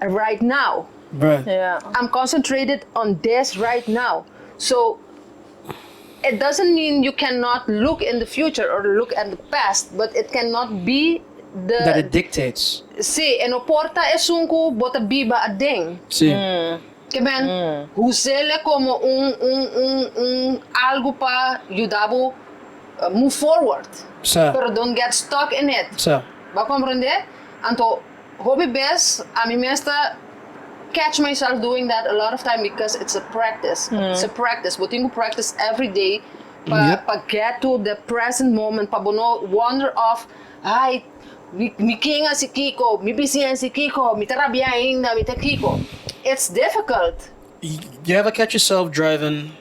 right now. Right. yeah. I'm concentrated on this right now. So it doesn't mean you cannot look in the future or look at the past, but it cannot be That it dictates. Sí, en oporta es unco bota biba a ding. Sí. Que ben, usele como un algo pa ayudabo move forward. So. Pero don't get stuck in it. So. Va comprender? Anto hobby best a mi mesta catch myself doing that a lot of time because it's a practice. It's a practice. But you practice every day pa get to the present moment, pa bono wonder of ay mi kinga si Kiko, mi bisiyan si Kiko, mi tarabiyahin na mi ta Kiko. It's difficult. You ever catch yourself driving,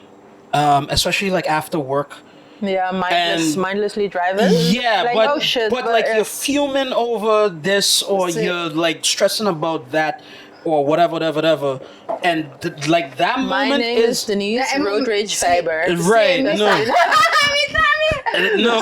especially like after work? Yeah, mindlessly driving. Yeah, like, but oh shit, but like you're fuming over this, or you're like stressing about that, or whatever, and like that my moment name is Denise Road Rage Fiber. right. No,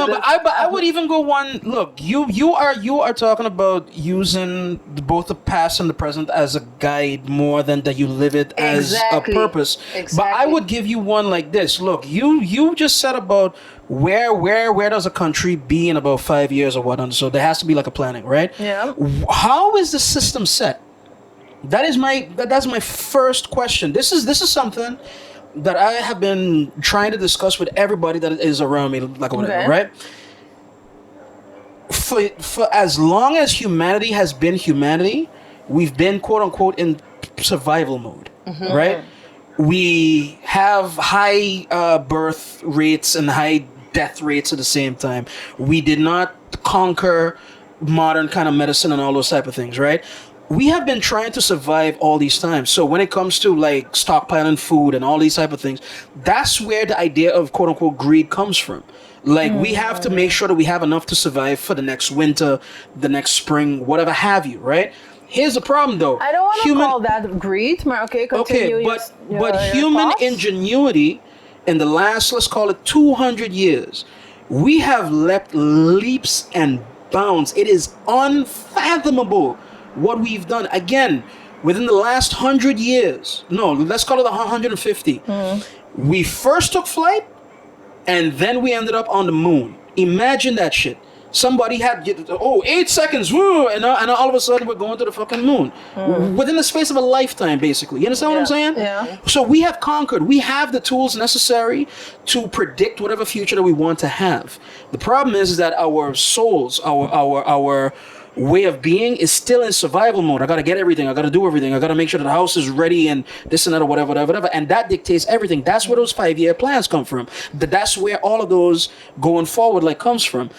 but I would even go one. Look, you are talking about using both the past and the present as a guide more than that you live it as a purpose. Exactly. But I would give you one like this. Look, you just said about where does a country be in about 5 years or whatnot. So there has to be like a planning, right? Yeah. How is the system set? That's my first question. This is something that I have been trying to discuss with everybody that is around me, like whatever, right? For as long as humanity has been humanity, we've been quote unquote in survival mode, right? We have high birth rates and high death rates at the same time. We did not conquer modern kind of medicine and all those type of things, right? We have been trying to survive all these times. So when it comes to like stockpiling food and all these type of things, that's where the idea of quote unquote greed comes from. Like we have to make sure that we have enough to survive for the next winter, the next spring, whatever have you, right? Here's the problem though. I don't want to call that greed, but okay, continue. Okay, but human ingenuity in the last, let's call it 200 years, we have leapt leaps and bounds. It is unfathomable what we've done. Again, within the last 100 years, no, let's call it 150, we first took flight and then we ended up on the moon. Imagine that shit. Somebody had 8 seconds, woo, and all of a sudden we're going to the fucking moon within the space of a lifetime, basically. You understand what I'm saying? Yeah. So we have conquered. We have the tools necessary to predict whatever future that we want to have. The problem is that our souls, our way of being is still in survival mode. I gotta get everything. I gotta do everything. I gotta make sure that the house is ready and this and that or whatever. And that dictates everything. That's where those 5-year plans come from. That's where all of those going forward like comes from.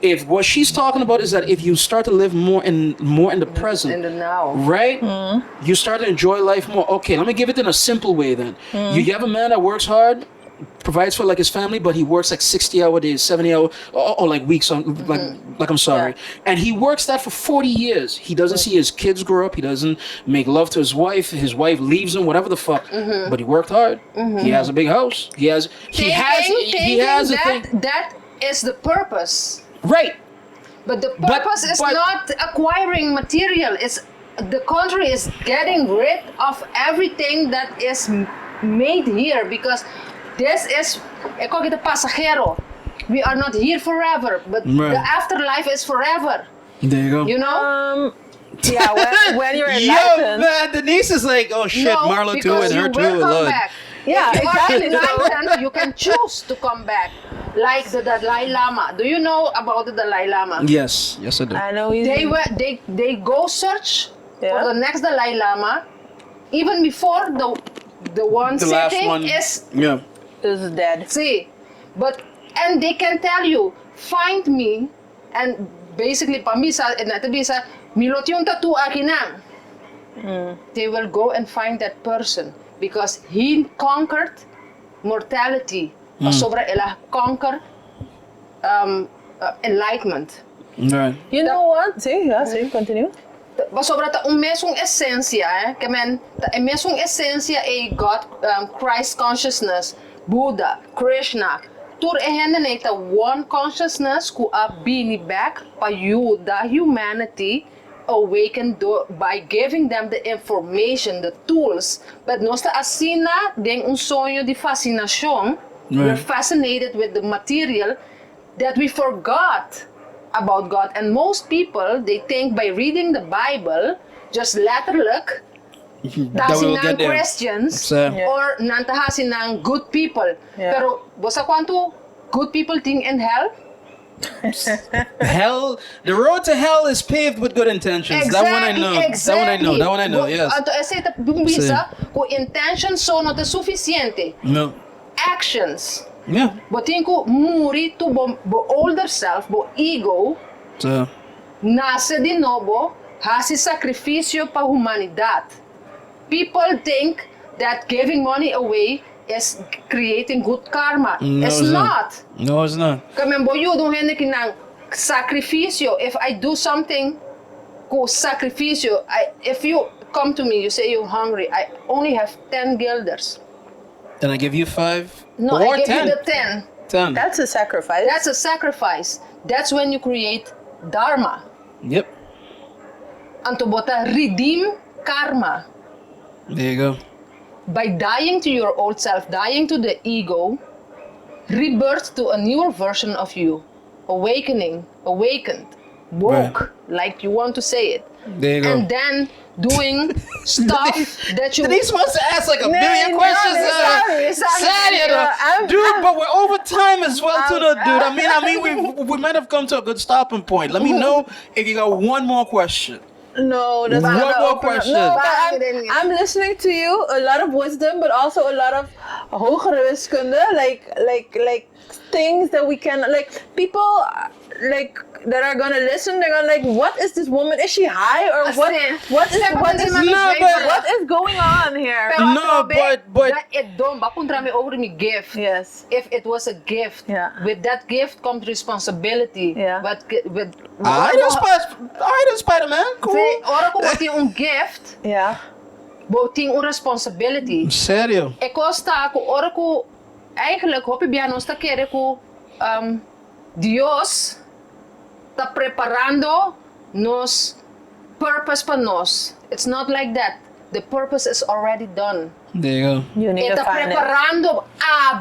If what she's talking about is that if you start to live more in the present, In the now. right? You start to enjoy life more. Okay, let me give it in a simple way then. You have a man that works hard, provides for like his family, but he works like 60-hour days, 70-hour, or like weeks on like I'm sorry. And he works that for 40 years. He doesn't see his kids grow up, he doesn't make love to his wife leaves him, whatever the fuck. But he worked hard. He has a big house. He has a thing. That is the purpose. Right. But the purpose is not acquiring material. It's the country is getting rid of everything that is made here, because this is eko kita pasajero. We are not here forever, but the afterlife is forever. There you go. You know? Yeah, when you're Yo, enlightened. man, Denise is like, oh shit, No, Marlo too, because and her you too. will come Lord. back. Yeah, If you are exactly. enlightened, you can choose to come back. Like the Dalai Lama. Do you know about the Dalai Lama? Yes, I do. I know he's. They go search Yeah. for the next Dalai Lama, even before the one The last sitting one. is Yeah. is dead. see, and they can tell you, find me, and basically pamisa and natabisa milot yung tattoo akinang. They will go and find that person because he conquered mortality. Sobra ila conquer enlightenment. Right. You know what? See, continue. Sobra ta mesong essência, kemen ta mesong essência e God, Christ consciousness, Buddha, Krishna. Tur ta one consciousness ku bini back pa you the humanity awaken by giving them the information, the tools. But nosta asina den un sonho de fascinação. We're fascinated with the material that we forgot about God. And most people, they think by reading the Bible, just letterlijk, tasin ng Christians So- or nantahasin ng good people. Yeah. Pero, basta kwanto good people think in hell? Hell, the road to hell is paved with good intentions. That one I know. Exactly. That one I know. Yes. Ato ese ta bumbisa, kung intention so not suficiente. No. Actions. Yeah. Botin ko muri to bo older self, bo ego, So. nasce de novo, hasi sacrifício para humanidad. People think that giving money away is creating good karma. No, It's it's not. No, it's not. Kamembo yun dong hene kinang sacrificio. If I do something ko sacrificio, if you come to me, you say you're hungry, I only have 10 guilders. Then I give you 5. No, or I give 10. you the 10. 10. That's a sacrifice. That's a sacrifice. That's when you create dharma. Yep. Antobota redeem karma. There you go. By dying to your old self, dying to the ego, rebirth to a newer version of you. Awakening, awakened, woke, like you want to say it. There you go. And then doing stuff that you... Denise wants to ask like a million no, questions. sorry. Dude, but we're over time as well, too, though, dude. I mean, we might have come to a good stopping point. Let me know if you got one more question. No, that's One not more open up. question. No, but I'm listening to you. A lot of wisdom, but also a lot of hogere wiskunde, like things that we can people like that are gonna listen. They're gonna what is this woman? Is she high or what? What is going on here? Pero No, atrobe, but- that it don't bapuntra me over me gift. Yes. If it was a gift, Yeah. with that gift comes responsibility. Yeah. But with Alright, then Spider-Man. Cool. ora ko boting gift, Yeah. boting responsibility. Sério? E costa ako ora ko eigenlijk hopi biano sta kere ko Dios está preparando nos purpose pa nos. It's not like that. The purpose is already done. There you go. You need to Está find it. preparando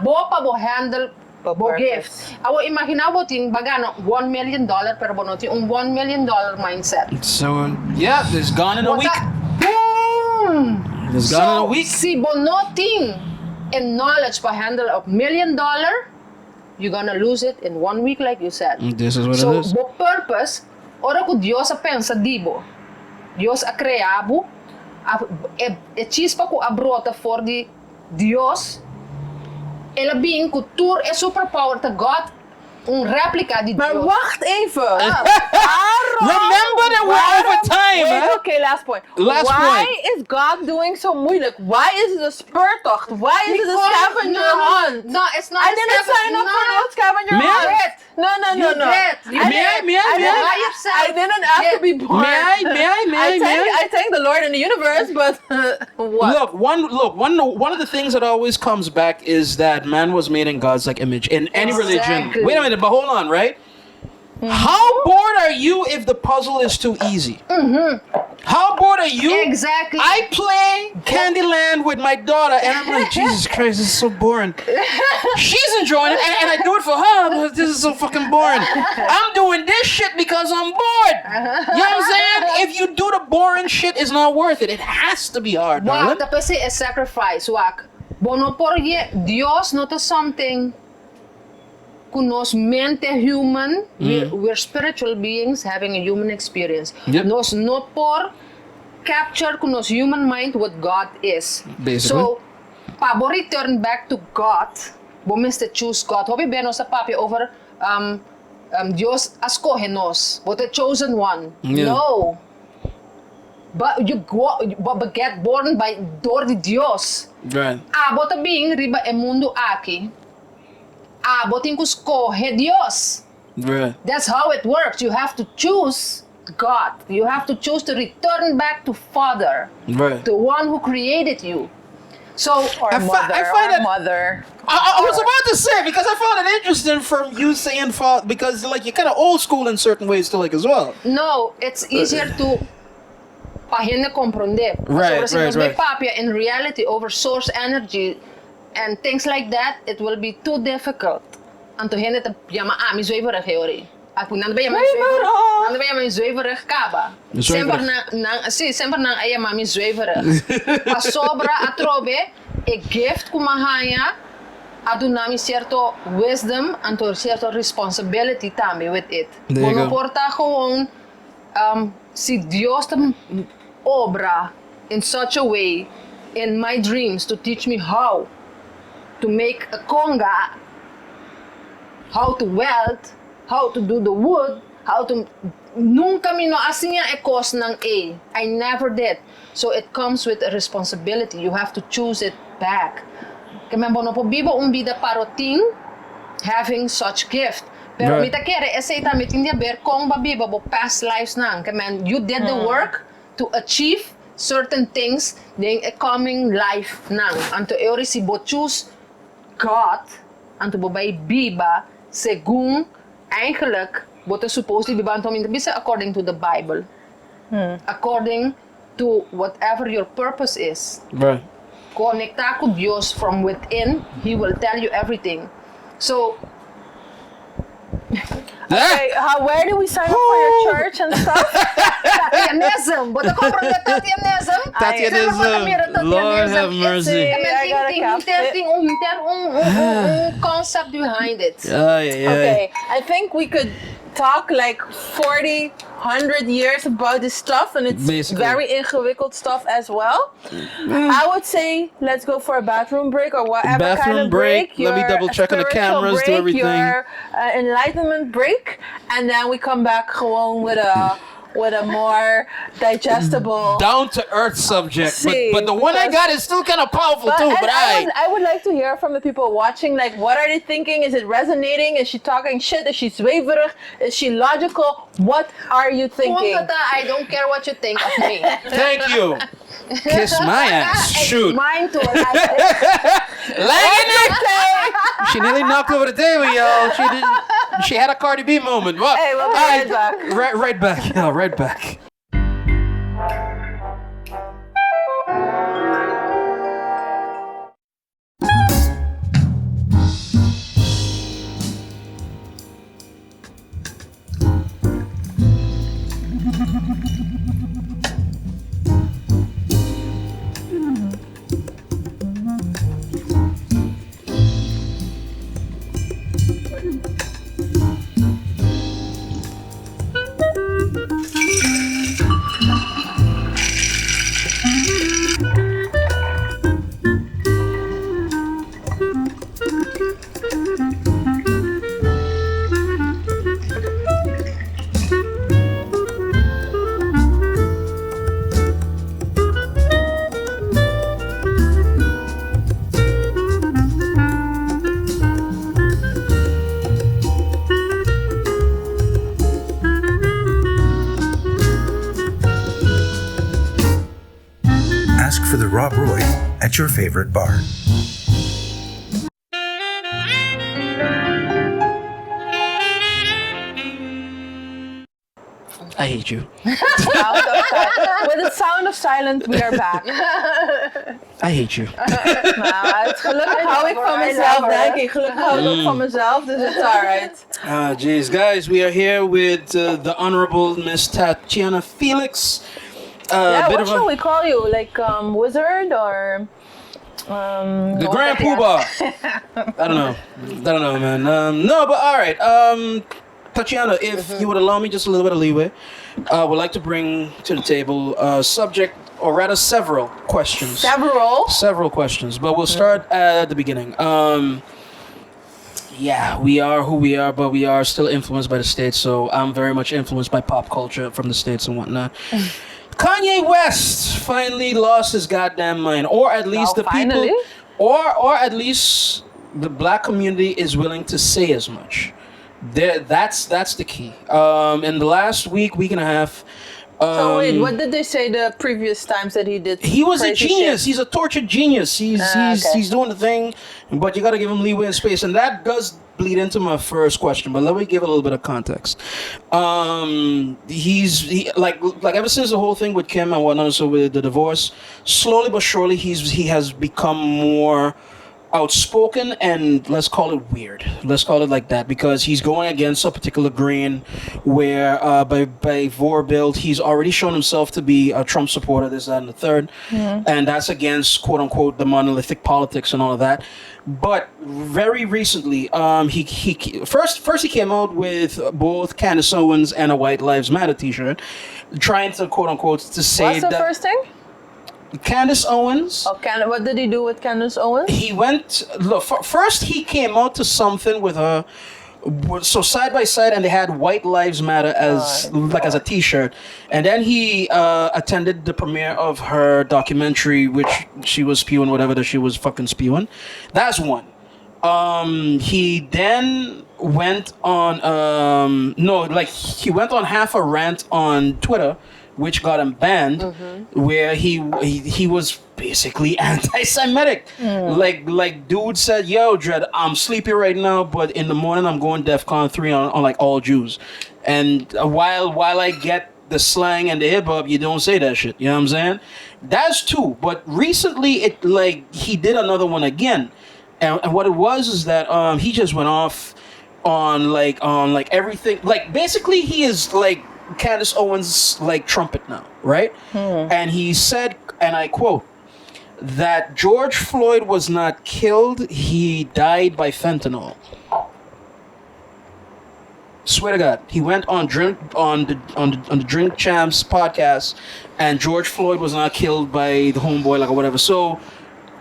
bo pa bo handle Pa bo purpose. gift. Awo imaginabo ting bagano $1 million pero bono ting un $1 million mindset. So, yeah, it's gone in a week. Boom! It's gone in a week. Si bonoting and knowledge pa handle $1 million, you're gonna lose it in 1 week, like you said. This is what So, it is. bo purpose, ora ko Dios a pensa dibo. Dios a creabo, e chispa ko abrota for the Dios, e labing ko tour e superpower ta God, un replica di Maar Dios. wacht even. Remember that we're over time, Wait, huh? okay, last point. Last Why point. is God doing so moeilijk? Why is it a speurtocht? Why is it a scavenger hunt? No, it's not. I didn't sign up for no scavenger May I- hunt. No. You did. You I didn't ask to be born. May I? I thank the Lord and the universe, but what? One of the things that always comes back is that man was made in God's like image in any religion. Exactly. Wait a minute, but hold on, right? How bored are you if the puzzle is too easy? How bored are you? Exactly. I play Candyland with my daughter, and I'm like, Jesus Christ, this is so boring. She's enjoying it, and I do it for her, but this is so fucking boring. I'm doing this shit because I'm bored. You know what I'm saying? If you do the boring shit, it's not worth it. It has to be hard, Wak, darling. tapos is sacrifice, wak. Bono por Dios not is something kunos mente human. We're spiritual beings having a human experience. Yep. Nos no por capture kunos human mind what God is. Basically. So, pabo return back to God. Bo miste choose God. Hobi beno sa papi over Dios escoge nos. But the chosen one. Yeah. No. But you get born by door de Dios. Right. Abot a being riba e mundo aki. Abot in escoge Dios. Right. That's how it works. You have to choose God. You have to choose to return back to Father, Right. the one who created you. So, Or I find that- mother. I was about to say, because I found it interesting from you saying father, because like you're kind of old school in certain ways too, like as well. no, it's easier to pahina comprender. Right, so, right, right. Papia, in reality, over source energy and things like that, it will be too difficult. And to hen het yama ami zweverig heori. Aku nan ba yama zweverig. Nan ba yama zweverig kaba. Sempre nang aya mami zweverig. Pa sobra atrobe e gift kumahaya adunami cierto wisdom and to cierto responsibility tambi with it. There you go. Porta gewoon si Dios te obra in such a way in my dreams to teach me how to make a conga, how to weld, how to do the wood, how to... Nunca mi no asinya e cos ng A. I never did. So it comes with a responsibility. You have to choose it back. Kaya bono po bibo vida paroting having such gift. Pero Right. mita kere eseita mitindia ber kong babiba bo past lives nang. Kaya you did the work to achieve certain things ding a coming life nang. Anto eori si bo choose God anto bo bay biba según eigenlijk what is supposedly bibantom in the bisa according to the Bible. According to whatever your purpose is. Right. Conecta con Dios from within, He will tell you everything. So, Okay, where do we sign up for your church and stuff? Tatianism. But ako from the Tatianism. Tatianism. Lord have mercy. I got a captain. Concept behind it. Okay, I think we could talk like 40, 100 years about this stuff, and it's Basically. very ingewikkeld stuff as well. I would say let's go for a bathroom break or whatever kind Bathroom of break. break. Let me your double check on the spiritual cameras, do break, everything. Your enlightenment break, and then we come back gewoon with a more digestible. Down to earth subject, See, but the one I got is still kind of powerful too. and But I would like to hear from the people watching, like, what are they thinking? Is it resonating? Is she talking shit? Is she zweverig? Is she logical? What are you thinking? Tata, I don't care what you think of me. thank you. Kiss my ass. Shoot. Mine too. She nearly knocked over the table, yo. She didn't. She had a Cardi B moment. What? Hey, we'll be right back. Right back. Yeah, right back. Ask for the Rob Roy at your favorite bar. I hate you. With the sound of silence, we are back. I hate you. Nou, het gelukkig hou ik van mezelf, denk ik. Gelukkig hou ik ook van mezelf, dus it's alright. Jeez, guys, we are here with the Honorable Miss Tatiana Felix. Yeah, what shall we call you? Like, wizard or... The Grand Poobah. I don't know, man. No, but all right. Tatiana, if you would allow me just a little bit of leeway, I would like to bring to the table a subject, or rather several questions. Several questions, but we'll start at the beginning. Yeah, we are who we are, but we are still influenced by the States, so I'm very much influenced by pop culture from the States and whatnot. Kanye West finally lost his goddamn mind, or at least people, or at least the black community is willing to say as much. That's the key. In the last week and a half. So wait, what did they say the previous times that he did? He was a genius. Shit? He's a tortured genius. He's doing the thing, but you got to give him leeway and space, and that does bleed into my first question. But let me give a little bit of context. He ever since the whole thing with Kim and whatnot, so with the divorce, slowly but surely he has become more outspoken and let's call it weird. Let's call it like that, because he's going against a particular grain where by Vorbild he's already shown himself to be a Trump supporter, this, that, and the third, and that's against quote unquote the monolithic politics and all of that. But very recently, he first he came out with both Candace Owens and a White Lives Matter T-shirt, trying to quote unquote to say What's the first thing? Candace Owens. Oh, what did he do with Candace Owens? He went. Look, first he came out to something with her. So side by side, and they had White Lives Matter as as a T-shirt, and then he attended the premiere of her documentary, which she was spewing whatever that she was fucking spewing. That's one. He then went on he went on half a rant on Twitter, which got him banned, where he was basically anti-Semitic. Like dude said, "Yo, Dredd, I'm sleepy right now, but in the morning I'm going DEFCON 3 on like all Jews." And while I get the slang and the hip hop, you don't say that shit. You know what I'm saying? That's two. But recently, he did another one again, and what it was is that he just went off on everything. Like basically, he is like Candace Owens like trumpet now, right? And he said, and I quote, that George Floyd was not killed, he died by fentanyl. Swear to God, he went on the Drink Champs podcast, and George Floyd was not killed by the homeboy, or whatever. So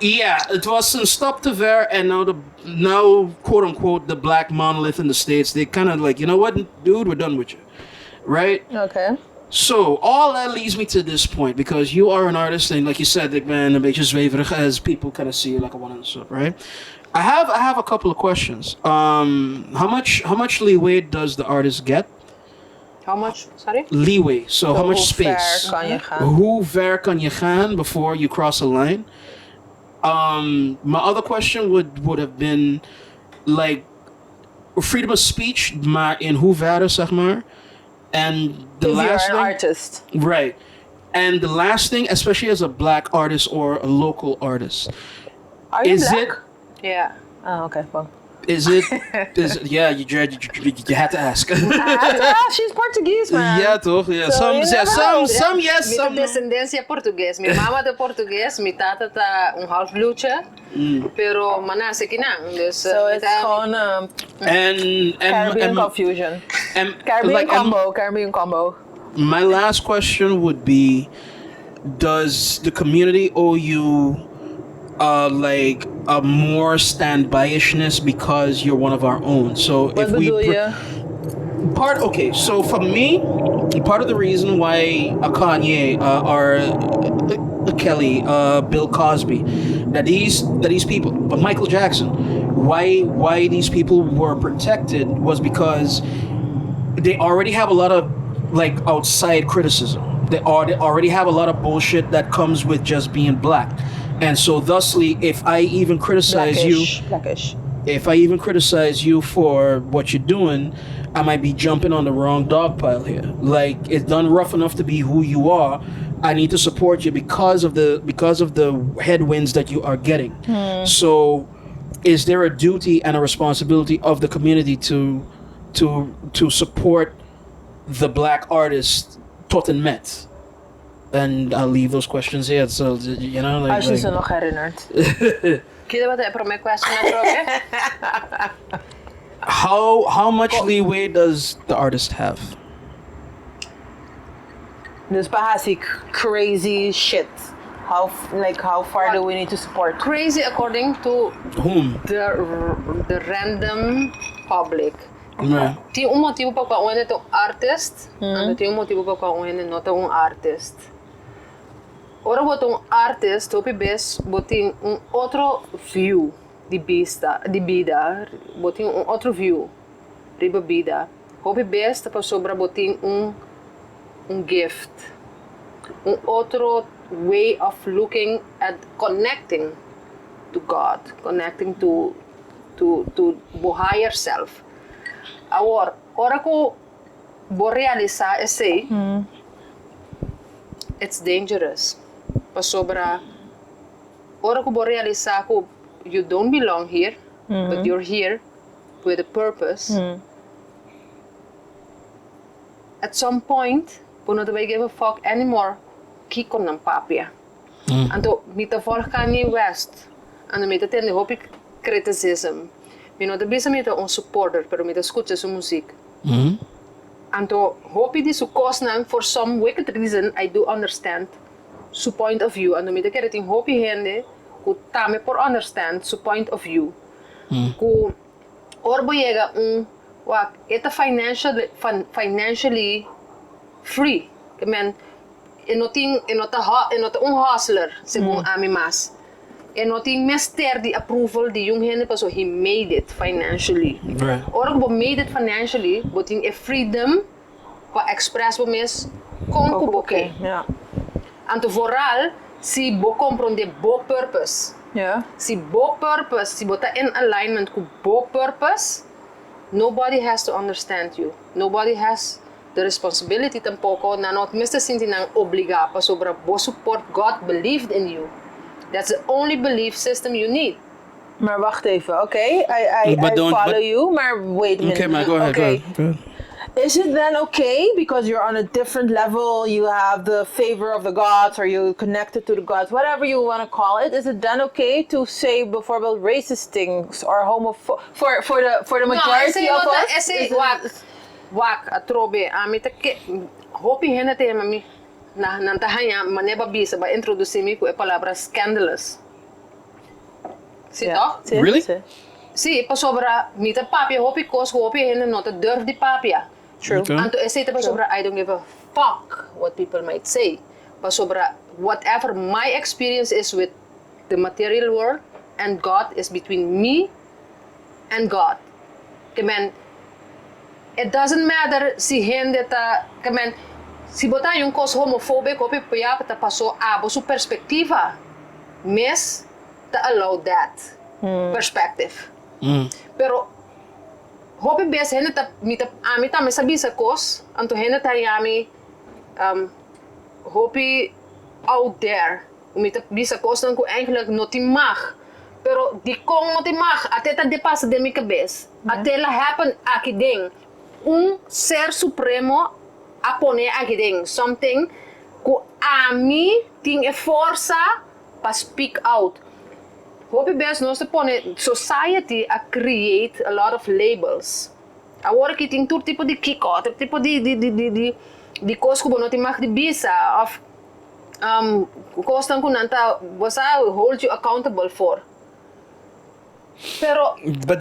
yeah, it was some stop to there, and now quote unquote the black monolith in the States, they kind of like, you know what, dude, we're done with you. Right? Okay. So all that leads me to this point, because you are an artist, and like you said, ik ben een beetje zweverig, as people kind of see you like a one and so, right? I have a couple of questions. How much leeway does the artist get? How much? Sorry? Leeway. So how much space? Hoe ver kan je gaan? Hoe ver kan je gaan before you cross a line? My other question would have been like freedom of speech, maar in hoeverre, zeg maar. And the If last you're an thing, artist. right? And the last thing, especially as a black artist or a local artist, Are you is black? Yeah. Oh, okay. Well. Is it? Yeah, you had to ask. She's Portuguese, man. Ja, toch? Yeah. So you never know. Some yes, Met some no. descendencia português. Mi mama de português, mi tata ta half bloedje. Pero manase kinang. Dus So it's gewoon And Caribbean confusion. and Caribbean combo. my last question would be: does the community owe you like a more stand-by-ishness because you're one of our own? So Wat if we bedoel je? okay, so for me, part of the reason why Kanye or Kelly, Bill Cosby, that these people, but Michael Jackson, why these people were protected was because they already have a lot of like outside criticism. They already have a lot of bullshit that comes with just being black. And so thusly, if I even criticize Blackish. if I even criticize you for what you're doing, I might be jumping on the wrong dog pile here. Like, it's done rough enough to be who you are. I need to support you because of the headwinds that you are getting. So, is there a duty and a responsibility of the community to support the black artist tot en met? and I'll leave those questions here. So you know, Als je ze nog herinnert. Kida ba tayo my question na troke? how much leeway does the artist have? Dus bahasik crazy shit. How far do we need to support? Crazy according to Whom? the random public. Right. Tem motivo para qual é um artist, e tem motivo para qual é não é artist. Ora, um artist, o pibes, botem outro view de vida, botem outro view de vida. O pibes, para sobra botem gift, outro way of looking at connecting to God, connecting to the higher self. Agora, ora que vou realizar esse, it's dangerous. Para sobra, ora que vou realizar que you don't belong here, but you're here with a purpose. At some point, we don't give a fuck anymore. Kiko ng papia. Anto, mita volg Kanye West. Anto, mita tende hopi criticism. Mino de bisa mita un supporter, pero mita escucha su music. Anto, hopi di su kosnang, for some wicked reason, I do understand su point of view. Anto, mita kere ting hopi hende, ku tame por understand su point of view. Ku orbo llega wak, eta financially free. Kemen, enoting hustler, según ami mas. Enoting mester the approval di yung hende pa so he made it financially. Right. Ora bo made it financially, boting a freedom pa express bo mes kung kupoke. Yeah. Anto vooral si bo comprende bo purpose. Yeah. Si bo purpose, si bota in alignment ku bo purpose, nobody has to understand you. Nobody has the responsibility tampoco na not Mr. Sinti nang obliga pa sobra bo support God believed in you. That's the only belief system you need. Maar wacht even, okay? I follow you, maar wait a minute. Okay, man, go ahead. Okay. Go ahead. Is it then okay because you're on a different level, you have the favor of the gods or you're connected to the gods, whatever you want to call it, is it then okay to say bijvoorbeeld racist things or homophobic for the majority of us? Wak atrobe amita ke hopi hena te mami na nantahanya maneba bisa ba introduce mi ku e palavra scandalous. Sito? Yeah. Really? Si pa sobra mita papia hopi kos hopi hena nota durf di papia. True. Okay. Anto esita pa sobra I don't give a fuck what people might say. Pa sobra whatever my experience is with the material world and God is between me and God. Kemen it doesn't matter si hende ta, kamen, si bota yung kos homophobic, hopi payap ta paso abo su perspectiva. Mes ta allow that perspective. Pero hopi bes hende ta mita amita me sabi sa kos, anto hende ta yami hopi out there. Umita bisa kos nang ko eigenlijk notimag. Pero di kong notimag, ateta de pasa de mi cabes. Atela happen akiding. Ser supremo apone agiding something ku ami ting e força pa speak out. Hopi bes no se pone society a create a lot of labels. Agora que tem todo tipo de kiko, todo tipo de coisa que não tem mais de bisa of coisa que nanta você hold you accountable for. Pero But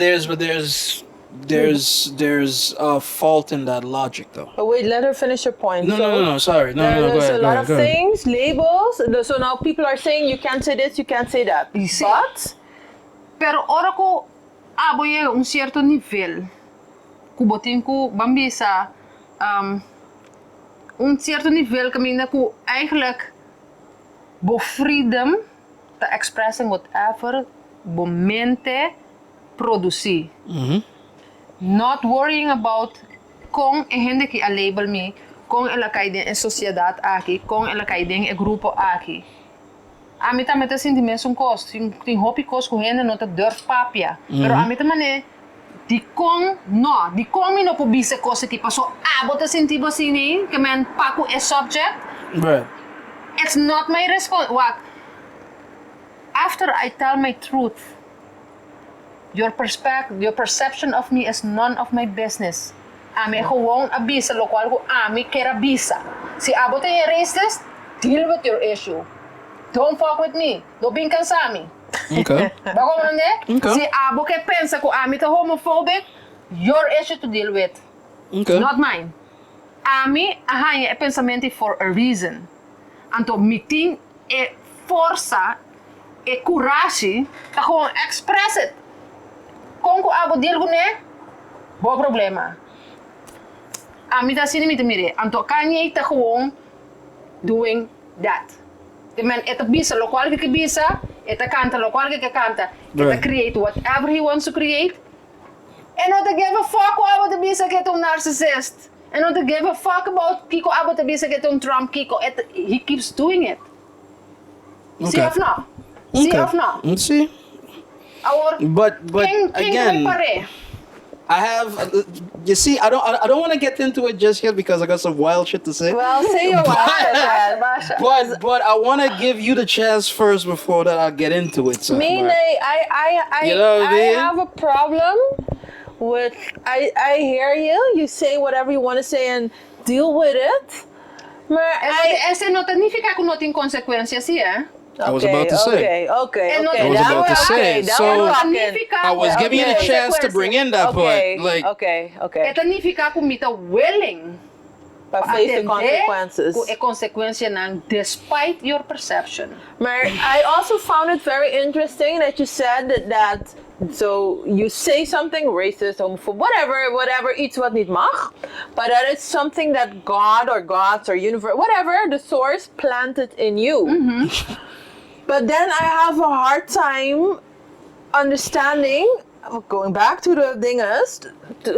there's a fault in that logic, though. But wait, let her finish her point. No. Sorry. No. Go There's ahead. a lot of Go ahead. things, labels. So now people are saying you can't say this, you can't say that. But Pero ora ko aboye un cierto nivel. Kubotin ko bambisa un cierto nivel kamina ko eigenlijk bo freedom te expressing whatever bo mente produci. Not worrying about kung hende ki a label me, kung elakay din e sociedad aki, kung elakay din e grupo aki. Amita meta sentimento kos, ting hopi kos ko hende no ta durf papia. Pero amita mane di kong mi no pobisa kos ti paso abo ta sentibo sini, kemen paku e subject. Right. It's not my response. What? After I tell my truth, your perception of me is none of my business. Ami gewoon abisa, lo cual ko ami kerabisa. Si abot ay racist, deal with your issue. Don't fuck with me. Don't be kansami. Okay. Bako mo nande? Okay. Si abo ke pensa ko ami ta homophobic, your issue to deal with. Okay. Not mine. Ami ahanya e pensamenti for a reason. Anto meeting e força e coragem ta gewoon express it. Kung ko abo deal ko ne, bo problema. Ami ta sini mire. Anto Kanye ta gewoon doing that. The man eta bisa lo cual que bisa, eta canta lo cual que canta. Eta Right. create whatever he wants to create. And not to give a fuck about the bisa get on narcissist. And not to give a fuck about Kiko about the bisa get on Trump Kiko. He keeps doing it. See Okay. of now. See of now. Let's see. Our But king again, pare. I have. You see, I don't want to get into it just yet because I got some wild shit to say. Well, say your wild. But I want to give you the chance first before that I'll get into it. So, Me, but- I You know what I mean? have a problem with. I hear you. You say whatever you want to say and deal with it. Maar Ese no significa que no tiene consecuencias, sí, eh? I was about to say. Okay. And not- Okay. I was Now about to we're- say, okay, now so- we're talking. Significa I was giving you the Okay. chance to bring in that Okay. part. Like, Okay. Ito significa que mita willing But face the atender consequences. kung e consequência ng despite your perception. Maar I also found it very interesting that you said that so you say something racist, homophobic, whatever, iets wat niet mag, but that it's something that God or gods or universe, whatever, the source planted in you. But then I have a hard time understanding, going back to the dinges,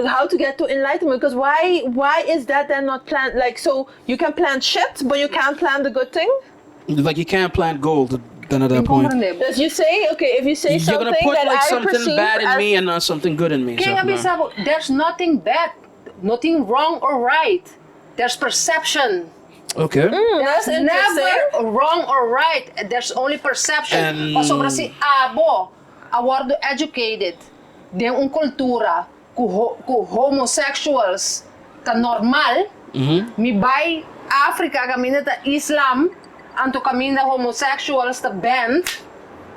how to get to enlightenment, because why is that then not plant, like, so you can plant shit, but you can't plant the good thing? like you can't plant gold. Then at that point, Does you say, okay, if you say you're something gonna put that like I something perceive bad in as, me and not something good in me. So, Kaya nga no. bisabo, there's nothing bad, nothing wrong or right. There's perception. Okay. that's There's interesting. never wrong or right. There's only perception. And- Pasobra si abo, awardo educated, din un kultura, ku homosexuals, ta normal, mi bay Africa kami na ta Islam, anto kami na homosexuals ta band,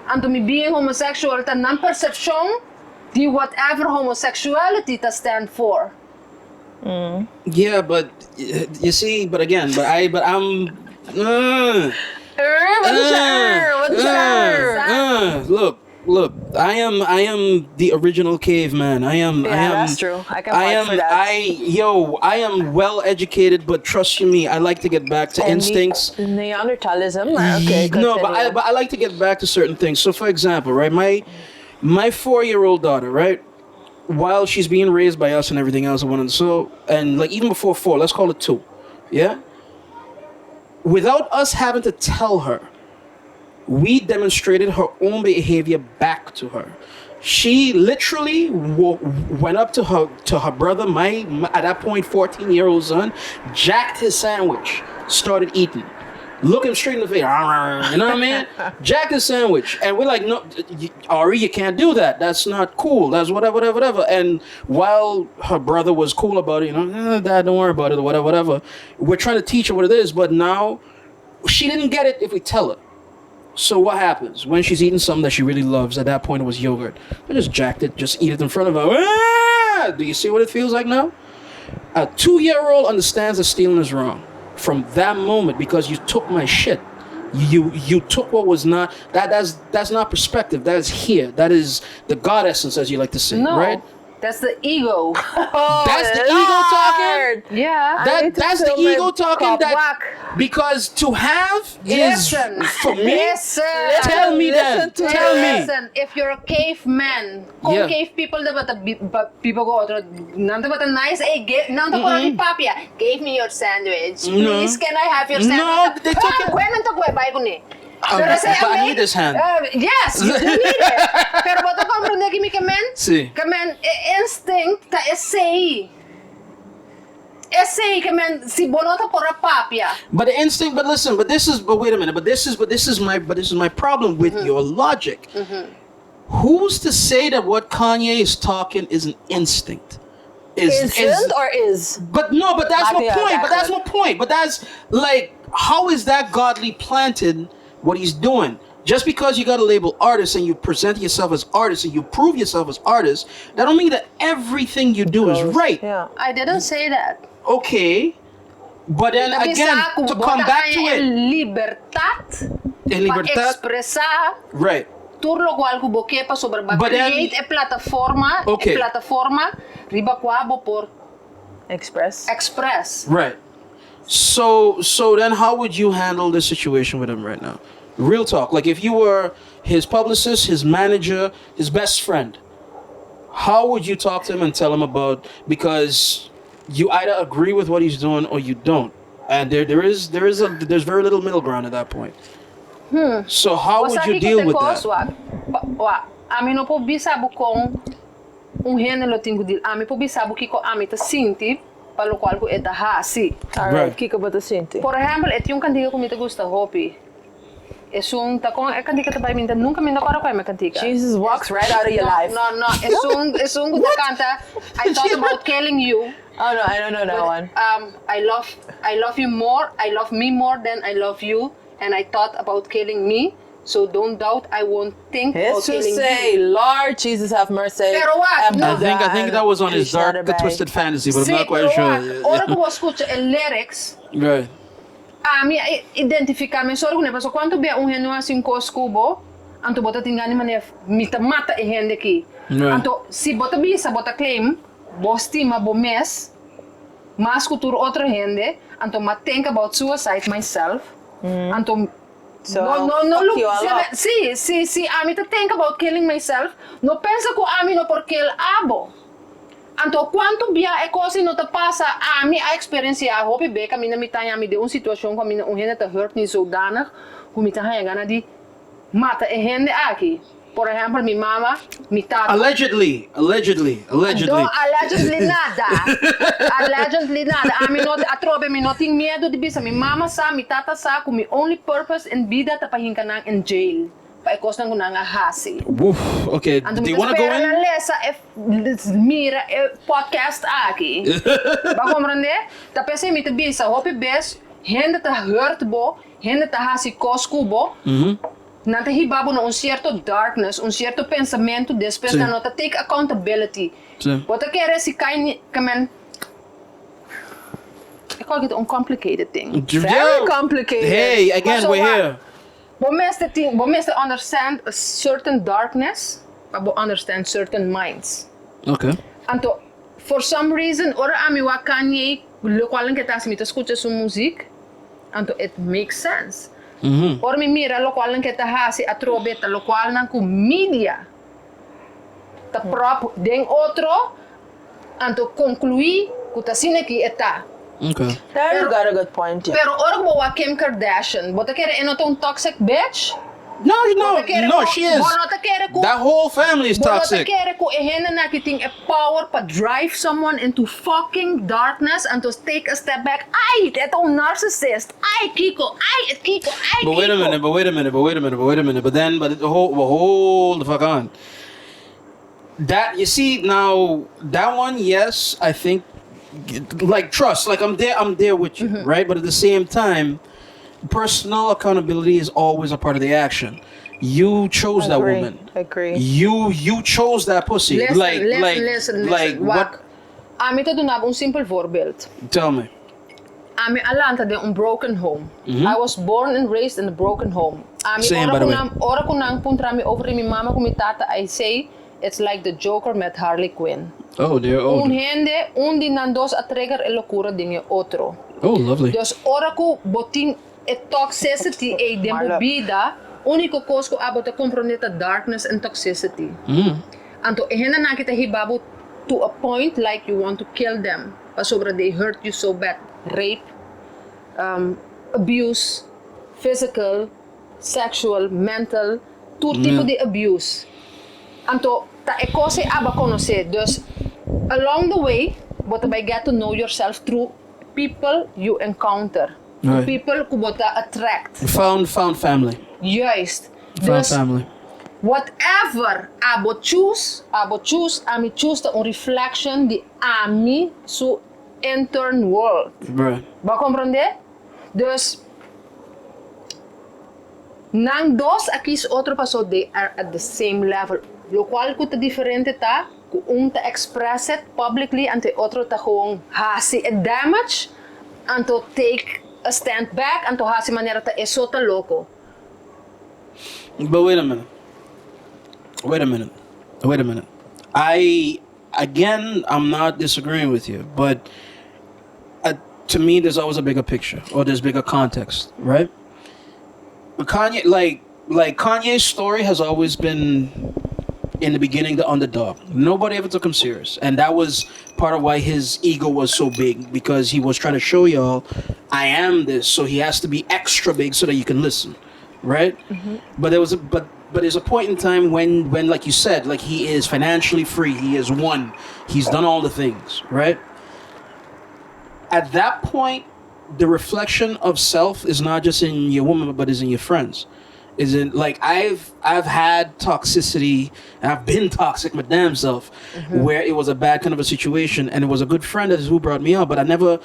anto mi being homosexual ta non perception, di whatever homosexuality ta stand for. Yeah, but you see, but I'm. Look. I am the original caveman. I am. That's true. I can I fight am. for that. I am well educated, but trust you me, I like to get back to instincts. Neanderthalism. Okay, No, continue. but I like to get back to certain things. So, for example, right, my 4-year-old daughter, right, while she's being raised by us and everything else, and like even before 4, let's call it 2, yeah. Without us having to tell her, we demonstrated her own behavior back to her. She literally went up to her brother, my at that point 14-year-old son, jacked his sandwich, started eating. Look him straight in the face. You know what I mean? Jack his sandwich. And we're like, no, Ari, you can't do that. That's not cool. That's whatever. And while her brother was cool about it, Dad, don't worry about it, or whatever. We're trying to teach her what it is, but now she didn't get it if we tell her. So what happens? When she's eating something that she really loves, at that point it was yogurt. I just jacked it, just eat it in front of her. Ah! Do you see what it feels like now? A 2-year-old understands that stealing is wrong. From that moment, because you took my shit, you took what was not that's not perspective. That is here. That is the God essence, as you like to say, No, right? that's the ego. That's the ego talking. Yeah. That's the ego talking. That Whack. because to have Listen. is for me. Listen. Tell me that. Listen to Tell me. Listen, if you're a caveman, kung Yeah. cave people people go otro, nanta ba nice, nanta ko ni papia, give me your sandwich. Please, can I have your No, sandwich? they took it- Gwen, nanta ko, buy ko ni. But I need this hand. Yes, you do need it. Pero bato comprende que mi kamen? Sí. Kamen, instinct ta say. essay que men si bonota por a papia. But the instinct, but listen, but wait a minute, but this is my problem with your logic. Who's to say that what Kanye is talking is an instinct? Instant or is? But no, but that's my Yeah, point. But that's exactly. my point. But that's like, how is that godly planted? What he's doing? Just because you got a label artist and you present yourself as artist and you prove yourself as artist, that don't mean that everything you do is right. Yeah. I didn't say that. Okay, but then again, to come back to it, Libertad. en libertad, Expressar right? tur lo cual kubo kepa sobre ba But then- create a plataforma, Okay. riba kwabo por Express. express. Right. So then how would you handle this situation with him right now? Real talk. Like if you were his publicist, his manager, his best friend, how would you talk to him and tell him about, because you either agree with what he's doing or you don't. And there's very little middle ground at that point. So how would you deal with that? Ami no po bisabu kong henelo tingo dil. Ami po bisabu kiko ami ta sinti palo qual ko eta hasi. Alright, Right. kika ba sinti? Por ejemplo, et yung kantiga ko mita gusta hopi. Esung ta kong kantiga ta bay minta nunca minta para ko ay kantiga. Jesus walks right out of your life. No. Esung ko kanta. I thought about killing you. Oh no, I don't know that one. I love you more. I love me more than I love you, and I thought about killing me. So don't doubt I won't think about Jesus killing say, you. Lord Jesus have mercy. Pero what? No. I think that was on his dark, Krishna twisted fantasy, but I'm Sí, not quite pero sure. ora ko escucha el lyrics. Right. Mi identificar-me só alguma pessoa quando vê geno assim coscubo, anto bota tingani mane mita mata e gente aqui. Right. Anto si bota bisa bota claim, bo estima bo mes, mas cultura outra gente, anto ma think about suicide myself. Anto So, no fuck look you a lot. si ami to think about killing myself, no pensa ko ami no por kill abo. Anto quanto bia e cose no te passa ami a experiência hopi be kami na mitanya mi de un situação kami na gente te hurt ni zodanig hoe mi te haya gana di mata e gente aqui. Por ejemplo, mi mama, mi tata. Allegedly. No, allegedly nada. Allegedly nada. A mi no atrobe mi no ting miedo di bisa mi mama sa, mi tata sa, kung mi only purpose in vida tapahin ka nang in jail. Paikos nang kunang hasi. Woof. Okay. Anto Do you mi want to go espera na in? lesa mira podcast aqui. Ba comprende? Tapos mi te bisa hopi bes, gente te hurt bo, gente te hasi coscubo. Nata hibabo na un cierto darkness, un cierto pensamento, después Sí. na nota take accountability. Sí. Bota quer si Kanye, kamen. Ik call it uncomplicated thing. Very complicated. Hey, again, So we're what? here. Bo meste understand a certain darkness, but bo understand certain minds. Okay. Anto, for some reason, ora ami wa Kanye, lo qual que tas mi te escucha su music, anto it makes sense. Ora mi mira lo qual que ta hasi a trobeta, lo qual nan ku media. Ta prop den otro, anto conclui ku ta sine ki eta. Okay. There you got a good point. Yeah. Pero ora mo wa Kim Kardashian, bota kere enotong toxic bitch. No, she is. Bota kere ku That whole family is Bota toxic. kere ko ehena nakiting a power pa drive someone into fucking darkness and to take a step back. Ay, eto narcissist. Ay, Kiko. Ay, Kiko. Ay, But wait a minute. But hold the fuck on. That, you see, now, that one, yes, I think, like, trust, like, I'm there with you, right? But at the same time, personal accountability is always a part of the action. You chose that woman. Agree. You chose that pussy. Listen. Like, what? Ami te doen een simpel voorbeeld. Tell me. Ami alanta de een broken home. I was born and raised in a broken home. Ami Same, by the way. ora kunang puntrami over mi mama kumi tata, I say it's like the Joker met Harley Quinn. Oh, dear. Un gente, un dinandos a trigger e locura dinge otro. Oh, lovely. Dus ora ko botin e toxicity e Marlo. vida, único coisa ko abot a comprometer darkness and toxicity. Anto ehena na kita hibabo to a point like you want to kill them. Pasobra they hurt you so bad. Rape, abuse, physical, sexual, mental, todo tipo de abuse. Anto ta e cose aba conocer. Dus along the way, but by get to know yourself through people you encounter. Right. People ku bota attract. Found family. Juist. Found Dus family. whatever abo choose, ami choose ta un reflection di ami su intern world. Right. Ba comprende? Dus nang dos akis otro pa, so they are at the same level. Lo cual kuta diferente ta, kung ta express it publicly, ante otro ta kung hasi a damage, anto take a stand back, anto hasi manera ta esota loco. But wait a minute. I'm not disagreeing with you, but to me, there's always a bigger picture or there's bigger context, right? But Kanye, like Kanye's story has always been in the beginning the underdog. Nobody ever took him serious, and that was part of why his ego was so big, because he was trying to show y'all, I am this, so he has to be extra big so that you can listen, right? But there's a point in time when like you said, like he is financially free, he is one, he's done all the things, right? At that point, the reflection of self is not just in your woman, but is in your friends. Is in like I've had toxicity, and I've been toxic my damn self, where it was a bad kind of a situation, and it was a good friend that is who brought me up, but I never,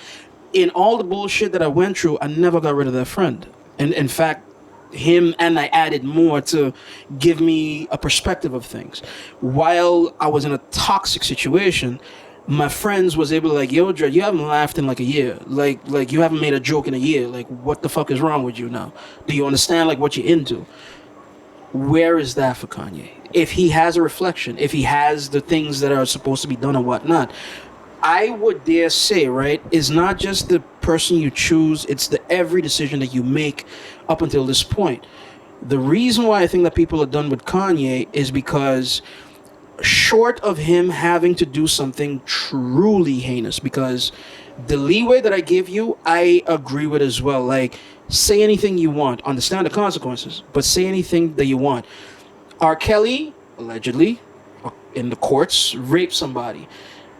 in all the bullshit that I went through, I never got rid of that friend. And in fact, him and I added more to give me a perspective of things. While I was in a toxic situation, my friends was able to like, yo, Dre, you haven't laughed in like a year. Like you haven't made a joke in a year. Like, what the fuck is wrong with you now? Do you understand like what you're into? Where is that for Kanye? If he has a reflection, if he has the things that are supposed to be done and whatnot, I would dare say, right, is not just the person you choose, it's the every decision that you make up until this point. The reason why I think that people are done with Kanye is because short of him having to do something truly heinous, because the leeway that I give you, I agree with as well. Like, say anything you want, understand the consequences, but say anything that you want. R. Kelly, allegedly, in the courts, raped somebody.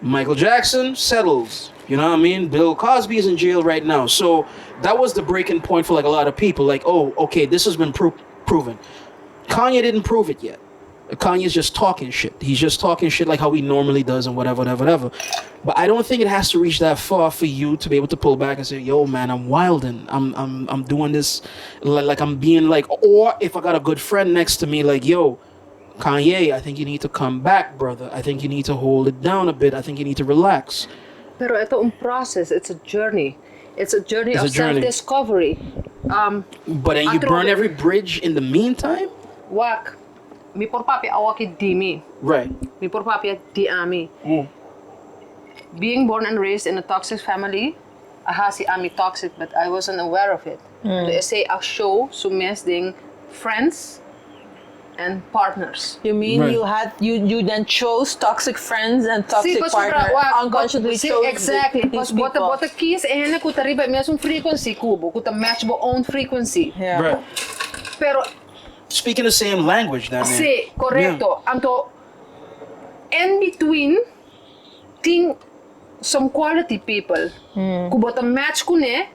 Michael Jackson settles. You know what I mean? Bill Cosby is in jail right now. So that was the breaking point for like a lot of people. Like, oh, okay, this has been proven. Kanye didn't prove it yet. Kanye's just talking shit. He's just talking shit like how he normally does and whatever. But I don't think it has to reach that far for you to be able to pull back and say, yo, man, I'm wilding. I'm doing this like I'm being like, or if I got a good friend next to me, like, yo, Kanye, I think you need to come back, brother. I think you need to hold it down a bit. I think you need to relax. Pero ito un process. It's a journey. It's a journey of self-discovery. But then you burn every bridge in the meantime? Wak. Mi por papi awaki di mi. Right. Mi por papi di ami. Being born and raised in a toxic family, ahasi ami toxic, but I wasn't aware of it. I say a show sumes ding friends and partners. You mean Right. you then chose toxic friends and toxic partners unconsciously chose exactly. these people. Bota kies ehne kuta riba mesmo frequency kubo kuta match bo own frequency. Yeah. Right. Pero Speaking the same language, that man. sí, correcto. Anto in between ting some quality people. Kubota match kune.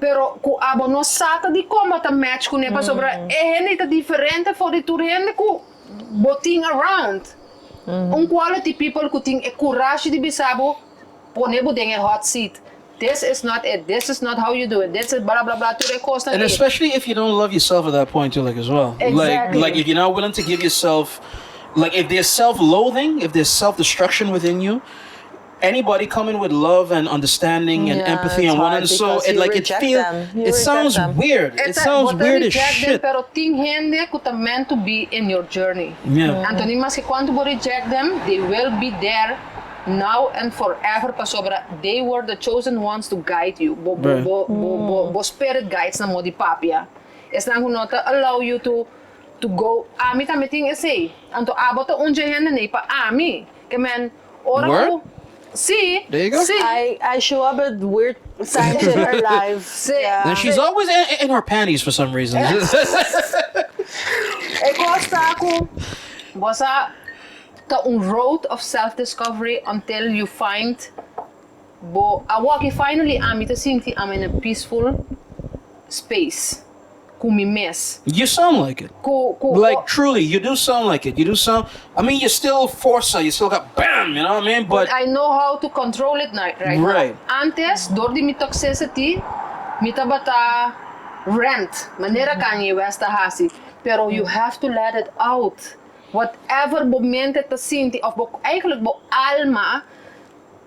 Pero ku abo no sata di ko mata match kune pa sobra ehne ita diferente for the turhende ku boting around. Quality people ku ting e courage di bisabo ponebo deng a hot seat. This is not it. This is not how you do it. This is blah blah blah to the cost. And especially if you don't love yourself at that point too, like as well. Exactly. Like if you're not willing to give yourself, like if there's self-loathing, if there's self-destruction within you, anybody coming with love and understanding and empathy and one and so it like it feels it sounds weird. It sounds weird as shit. Pero ting hende kuta meant to be in your journey. Yeah. Anthony mas que quando bo reject them, they will be there now and forever pa sobra. They were the chosen ones to guide you. Bo spirit guides na mo di papia. Es nang hunota allow you to go. Ami tamiting essay. Anto abot unje hende ne pa ami. Kemen ora ko. See, there you go. See. I show up at weird times in her life. And she's always in her panties for some reason. E costa ako. Basta ka un road of self-discovery until you find But I walk finally I'm to sinti I'm in a peaceful space. Ku mi mes. You sound like it. Like truly, you do sound like it. You do sound. I mean, you're still Forza. You still got bam. You know what I mean? But I know how to control it right Right. now. Antes, door di mi toxicity, mita bata rent. Manera Kanye West hasi. Pero you have to let it out. Whatever momenten te sinti of eigenlijk bo alma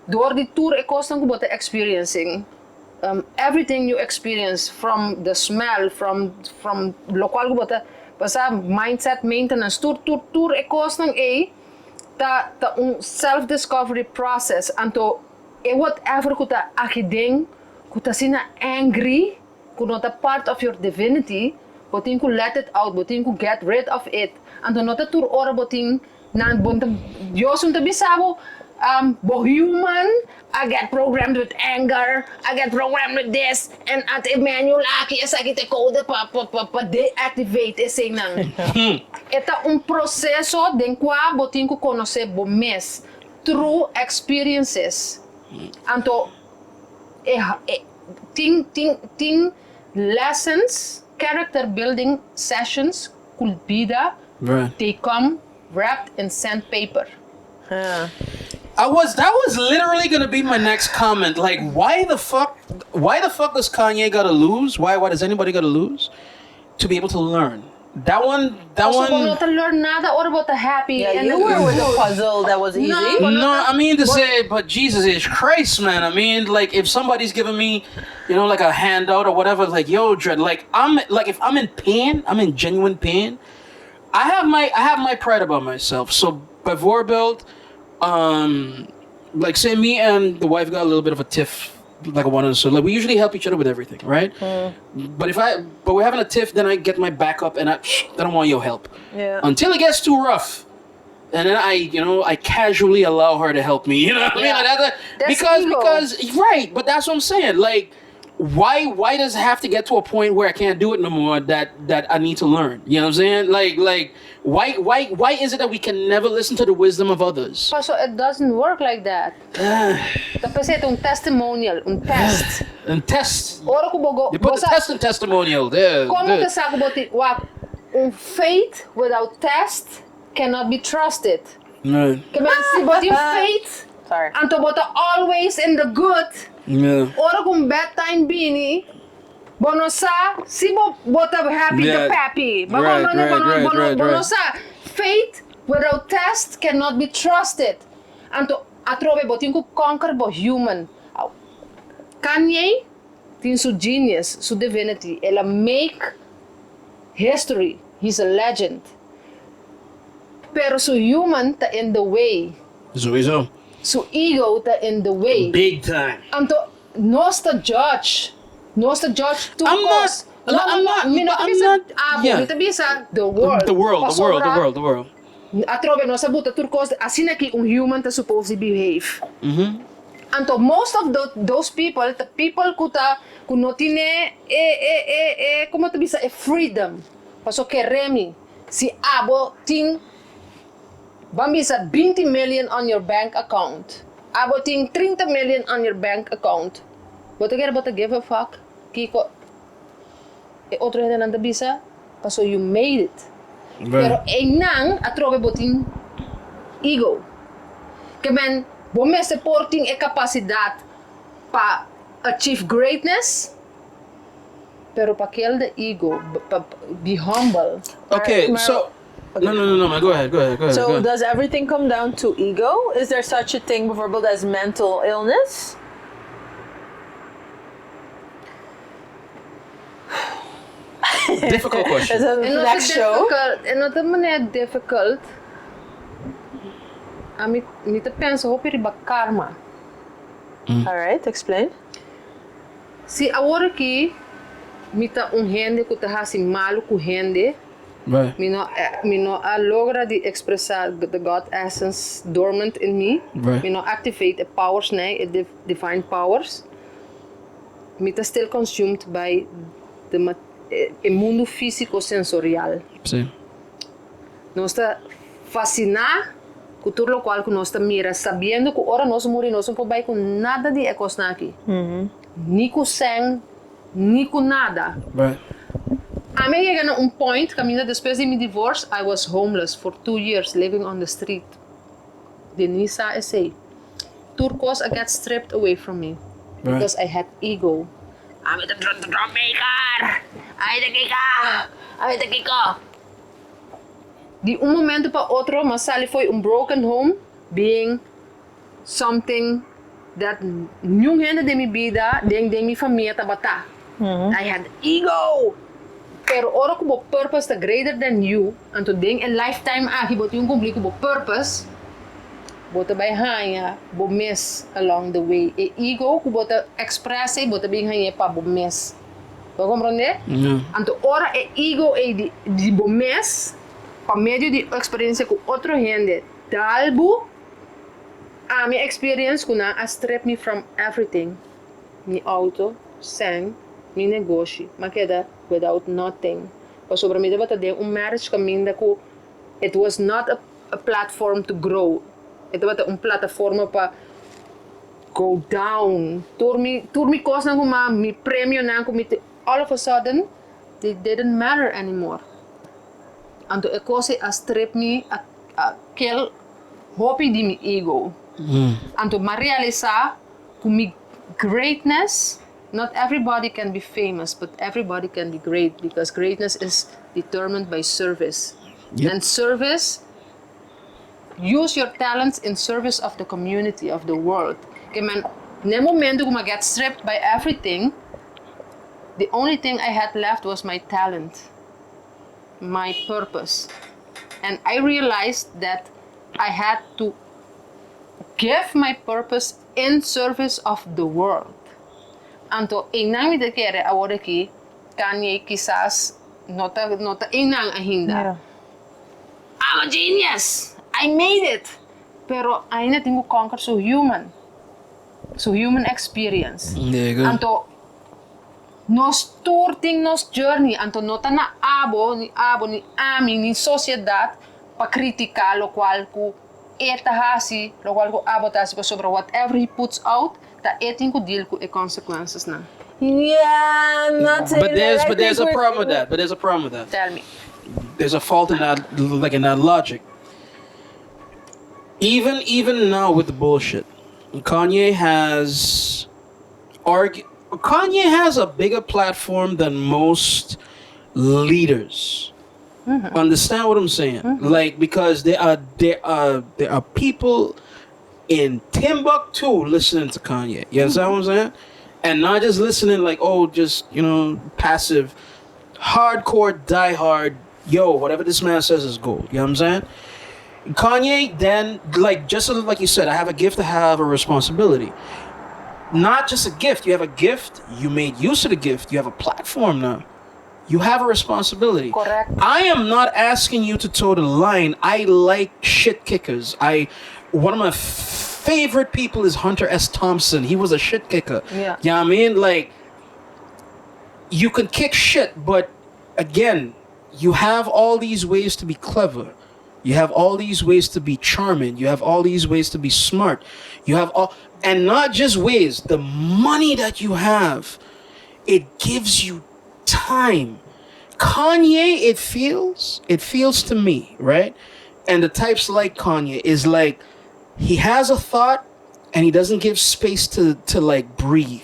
door die tour ik kosten ko experiencing. Everything you experience from the smell, from local ko basta mindset maintenance tour ik kosten ta self discovery process anto whatever ko ta akiding ko ta sina angry ko not a part of your divinity botin ko let it out botin ko get rid of it anto not a tour ora botin nan bonta Dios unta bisabo bo human, I get programmed with anger, I get programmed with this, and at Emmanuel Aki, as I get a code pa deactivate esse nang. Eta proceso den qua botin ko conoce bo mes through experiences. Anto ting lessons, character building sessions, culpida, right. they come wrapped in sandpaper. That was literally gonna be my next comment. Like, why the fuck does Kanye gotta lose? Why does anybody gotta lose to be able to learn? That one. Not to learn nada or about the happy. Yeah, and you were with a puzzle that was easy. No, I mean to say, but Jesus is Christ, man. I mean, like, if somebody's giving me, like a handout or whatever, like, yo, Dread, like, if I'm in pain, I'm in genuine pain. I have my pride about myself. So by Vorbild, like say me and the wife got a little bit of a tiff, like a one and so like we usually help each other with everything, right? But we're having a tiff, then I get my back up and I don't want your help. Yeah. Until it gets too rough. And then I casually allow her to help me. You know what I mean? Like because right, but that's what I'm saying. Like why does it have to get to a point where I can't do it no more that I need to learn? You know what I'm saying? Like why is it that we can never listen to the wisdom of others? So it doesn't work like that. Tapos itong testimonial, test. And test. Ora ko bogo. You put the test and testimonial there. Como ka sa what? Faith without test cannot be trusted. Right. But your faith, Sorry. anto bota always in the good. Yeah. Ora kung bad time bini, bono sa, si bota happy Yeah. the pappy. Right. Bono sa, faith without test cannot be trusted. Anto atrove botin ko conquer bo human. Kanye, tin su genius, su divinity, ela make history. He's a legend. Pero su human ta in the way. Sowieso. Su ego ta in the way. Big time. Anto, nos ta judge. Nos ta judge to I'm cause. not. Yeah. Mita bisa, the world. The world. Atrove no sabuta turcos asina ki human ta supposed to behave. Anto most of those people, the people kuno tine como te bisa freedom. Paso que remi si abo ting bambisa 20 million on your bank account. Abo ting 30 million on your bank account. But again about to give a fuck. Kiko otro gente nanda bisa. Paso you made it. Pero nang atrove boting ego. Kemen bome supporting capacidad pa achieve greatness. Pero pa kill the ego, be humble. Okay, so no, man. Go ahead. So does everything come down to ego? Is there such a thing, Vorbild, as mental illness? Difficult question. Is that the next show? Not difficult. Ami te penso hopi riba karma. All right, explain. Si agora aqui mita gente que tá assim malo com gente. Right. Me no logra de expressar the God essence dormant in me. Right. Me no activate the powers, divine powers. Me tá still consumed by the mundo físico sensorial. Sim. Nós tá fascinar Cultura lo cual que nós mira, sabiendo que ora nós morir, nós não podemos com nada de ecos aqui. Ni com sangue, ni com nada. Right. A mim chega a point, caminho depois de meu divorce, I was homeless for 2 years, living on the street. Denise say, Turcos get stripped away from me because I had ego. I'm the drum maker. I'm the kicker. De momento para outro, mas ali foi broken home, being something that nenhum gente de minha vida, de minha família, tabata. I had ego. Pero ora como purpose the greater than you, and to ding a lifetime bot yung kumpli ko purpose, bota bay hanya, bo miss along the way. E ego ko bota express bota bing hanya pa bo miss. Ko comprende? Anto ora ego di bo miss, pa medio di experiência com outro gente, dalbo a minha experience ko na strip me from everything. Mi auto, sang, mi negócio, makeda without nothing. Pa sobre mi deba tade marriage kaminda ko, it was not a platform to grow. Ito ba plataforma pa go down. Turmi kos na ko mi premio na ko all of a sudden they didn't matter anymore. Anto ekosi a strip me a kill hopi di mi ego. Anto ma realiza ko mi greatness. Not everybody can be famous, but everybody can be great because greatness is determined by service. And service, use your talents in service of the community, of the world. Kaya man, ne momento ko get stripped by everything, the only thing I had left was my talent, my purpose. And I realized that I had to give my purpose in service of the world. Anto, inang mi de kere award aqui, Kanye quizás nota inang ainda. I'm a genius! I made it! Pero ainda tengo conquer so human experience. There you go. Anto, nos tourting nos journey, anto nota na ni ami, ni sociedad, pa kritika lo cual ku etahasi, lo cual ku abotasi pa sobre whatever he puts out, ta etin ko deal ko consequences na. Yeah, I'm not saying that. But there's a problem with that. But there's a problem with that. Tell me. There's a fault in that, like in that logic. Even now with the bullshit, Kanye has a bigger platform than most leaders. Understand what I'm saying? Like, because there are people in Timbuktu listening to Kanye. You understand what I'm saying? And not just listening like, oh, just, passive, hardcore, diehard, whatever this man says is gold. You know what I'm saying? Kanye, then, like, just like you said, I have a gift, I have a responsibility. Not just a gift. You have a gift, you made use of the gift, you have a platform now. You have a responsibility. Correct. I am not asking you to toe the line. I like shit kickers. One of my favorite people is Hunter S. Thompson. He was a shit kicker. Yeah. You know what I mean? Like, you can kick shit, but again, you have all these ways to be clever. You have all these ways to be charming. You have all these ways to be smart. You have and not just ways, the money that you have, it gives you time. Kanye, it feels to me, right? And the types like Kanye is like, he has a thought and he doesn't give space to like breathe.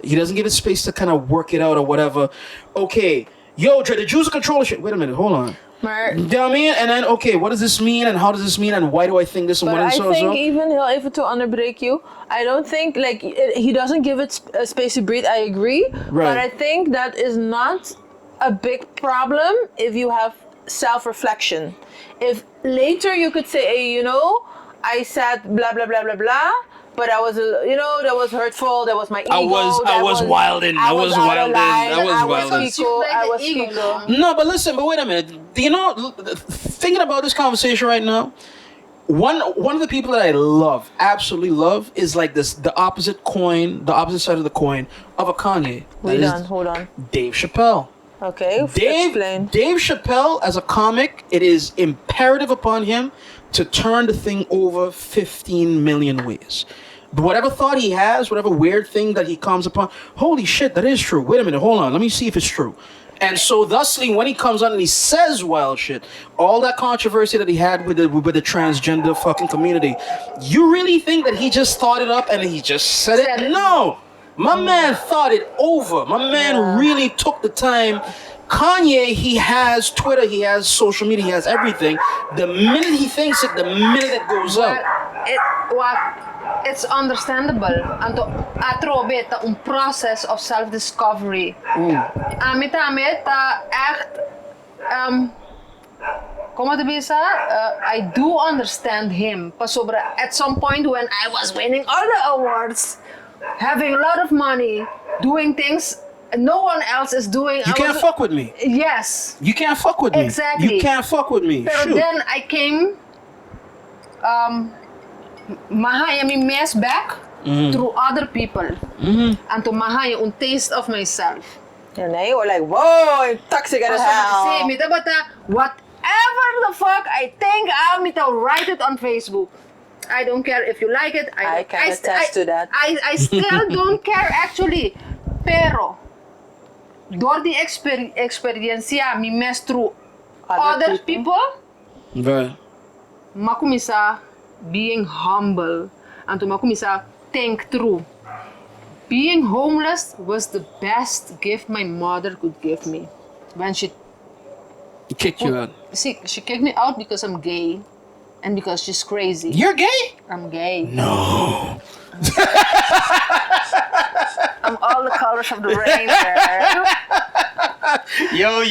He doesn't give it space to kind of work it out or whatever. Okay, Dre, the Jews are controlling shit. Wait a minute, hold on. You know what I mean? And then, okay, what does this mean and how does this mean and why do I think this and But what is so? I think even if to underbreak you, I don't think like he doesn't give it a space to breathe. I agree, Right. but I think that is not a big problem if you have self-reflection. If later you could say, hey, I said blah blah blah blah blah, but I was, that was hurtful. That was my ego. I was wilding. I was wilding. I was Kiko. No, but listen, but wait a minute. Thinking about this conversation right now, one of the people that I love, absolutely love, is like the opposite side of the coin of a Kanye. Hold on. Dave Chappelle. Okay, explain. Dave Chappelle, as a comic, it is imperative upon him to turn the thing over 15 million ways. But whatever thought he has, whatever weird thing that he comes upon, holy shit, that is true. Wait a minute, hold on, let me see if it's true. And so, thusly, when he comes on and he says wild shit, all that controversy that he had with the transgender fucking community, you really think that he just thought it up and he just said it? No! My man thought it over. My man really took the time. Kanye, he has Twitter, he has social media, he has everything. The minute he thinks it, the minute it goes out. It's understandable. Anto atrobe ta un process of self-discovery. Amit ta echt como te bisa? I do understand him. Pasobra at some point when I was winning all the awards, having a lot of money, doing things no one else is doing. You can't fuck with me. Yes. You can't fuck with me. Exactly. You can't fuck with me. Pero Shoot. then I came mahaya mi mess back through other people. And to mahaya un taste of myself. And now you were like, whoa, toxic as hell. Kasi mita bata, whatever the fuck I think, I'll write it on Facebook. I don't care if you like it. I can attest to that. I still don't care actually. Pero, door die experiencia mi mess through other people. Right. Makumisa being humble and to makumisa think through. Being homeless was the best gift my mother could give me. When she kicked you out. See, she kicked me out because I'm gay and because she's crazy. You're gay? I'm gay. No. I'm all the colors of the rainbow. Yo,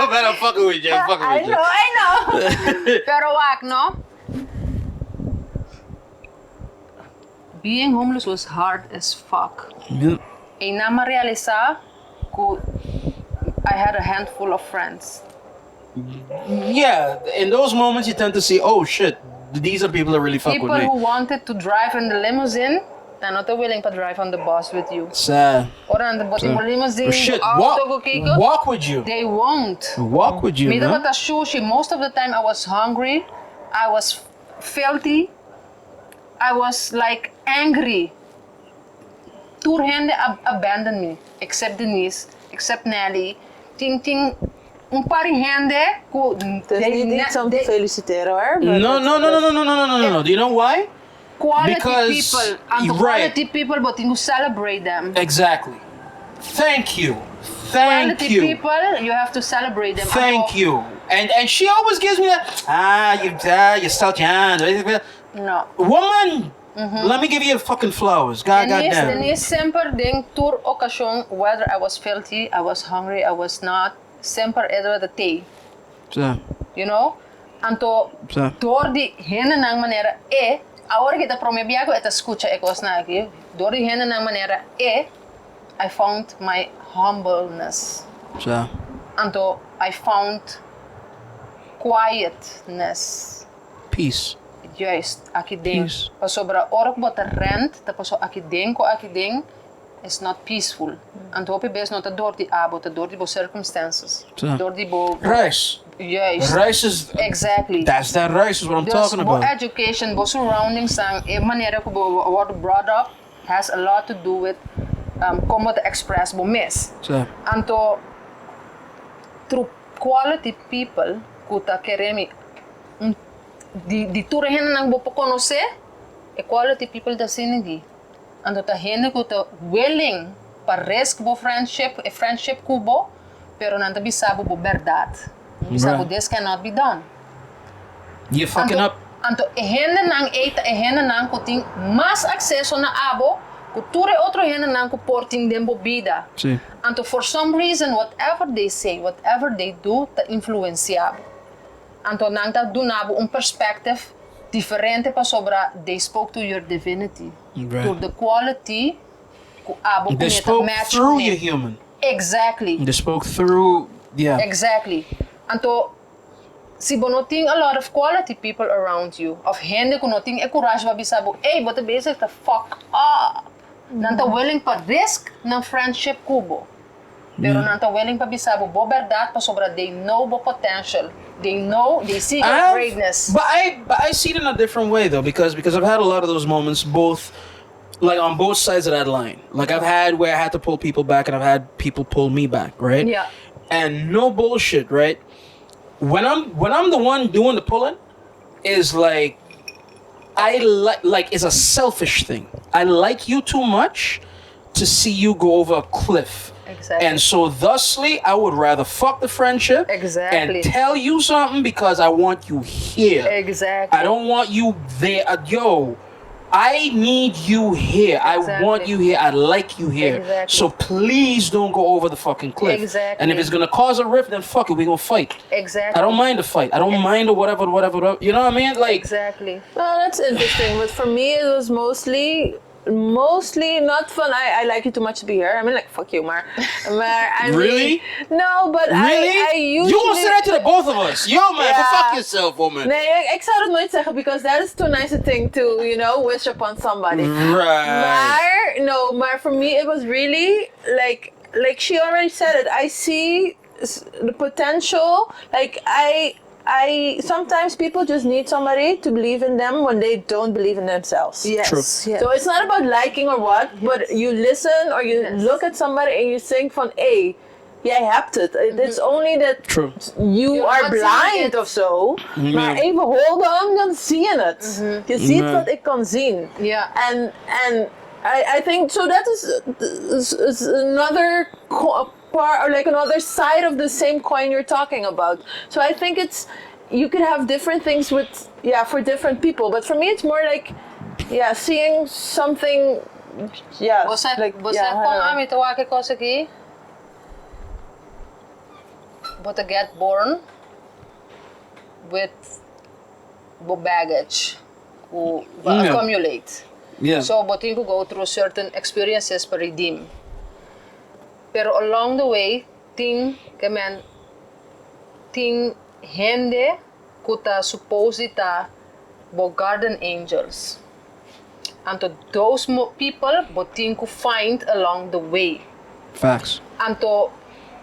man, I'm fucking with you. I know. Pero wag, no? Being homeless was hard as fuck. Yeah. E na ma-realiza ko I had a handful of friends. Yeah, in those moments you tend to see, oh shit, these are people that really fuck People with me. who wanted to drive in the limousine, they're not willing to drive on the bus with you. Sad. Or on the bottom limousine, Oh, shit, auto go kijken. walk with you. They won't. Walk with you, Mida man. bata sushi. Most of the time I was hungry. I was filthy. I was like angry. Two hende abandoned me. Except Denise. Except Nelly. Ting. Un pari hende. Dus niet iets om te feliciteren hoor. No. Do you know why? Quality Because- people. And right. quality people, but you celebrate them. Exactly. Thank you. Quality people, you have to celebrate them. Thank you. And she always gives me that, you're still young. No. Woman, let me give you fucking flowers. Goddamn. Denise sempre ding tour occasion, whether I was filthy, I was hungry, I was not, sempre era de tea. So, You know? Anto, so. door die hene nang manera ahora kita promebiago eta escucha ecos na aqui, door die hene nang manera I found my humbleness. So. Anto, I found quietness. Peace. Juist, aqui ding. Peace. Pa sobra orok bota rent, tapos aqui ding is not peaceful. Anto hopi bes not door die abo, door die bo circumstances. So. Door die bo. Rice. Juist. Rice is... Exactly. That's that rice is what I'm talking Bo about. education, bo surroundings, ang maniera ko bo what brought up has a lot to do with como te express bo miss. So. Anto through quality people kuta keremi di ture hen nang bo conose quality people da sinigi. Anto ta hen kuta willing pa risk bo friendship kubo pero nanta bisabo bo verdad. Bisabo Right. this cannot be done. You're fucking up. Anto ehende nang eita ehende nang kuting mas acceso na abo kuture otro hende nang porting dembo vida. See. Anto for some reason whatever they say, whatever they do, ta influenciabo. Anto nang ta dunabo un perspective diferente pa sobra they spoke to your divinity. Right. To the quality ku abo They kuneta spoke match through kuneta. your human. Exactly. They spoke through, yeah. Exactly. Anto si bonoting a lot of quality people around you, of hende kunoting courage wa bisabo, but the basic the fuck up. Nanta willing pa risk ng friendship kubo. Pero nanto willing pa bisabo, bo verdad pa sobra, they know bo potential. They see your greatness. But I see it in a different way though, because I've had a lot of those moments, both like on both sides of that line. Like I've had where I had to pull people back, and I've had people pull me back, right? Yeah. And no bullshit, right? When I'm the one doing the pulling, is like I like it's a selfish thing. I like you too much to see you go over a cliff. Exactly. And so thusly, I would rather fuck the friendship Exactly. and tell you something because I want you here. Exactly. I don't want you there. Yo, I need you here. I want Exactly. you here. I like you here. Exactly. So please don't go over the fucking cliff. Exactly. And if it's gonna cause a rift, then fuck it. We're gonna fight. Exactly. I don't mind the fight. I don't mind the whatever. You know what I mean? Like, Exactly. Well, that's interesting. But for me, it was mostly not fun. I like you too much to be here. I mean, like, fuck you, Mar. I Really? Mean, no, but really? I usually... You gonna say that to the both of us? Yo, man, Yeah. go fuck yourself, woman. Nee, ik zou het nooit zeggen, because that is too nice a thing to, wish upon somebody. Right. Maar for me, it was really, like she already said it, I see the potential, like, I sometimes people just need somebody to believe in them when they don't believe in themselves. Yes. True. Yes. So it's not about liking or what, but you listen or you look at somebody and you think van, hey, jij hebt het. It's only that True. you You're are not blind seeing it. of zo. Maar even hold on, dan zie je het. Je ziet wat ik kan zien. Ja. And I think so that is another part, or like another side of the same coin you're talking about. So I think you could have different things for different people, but for me it's more like seeing something Você I com don't know. ami tawake ko aqui. But to get born with baggage who accumulate. Yeah. So, but you could go through certain experiences to redeem. Pero along the way, ting hende kuta supposita bo garden angels. And to those people, but ting could find along the way. Facts. And to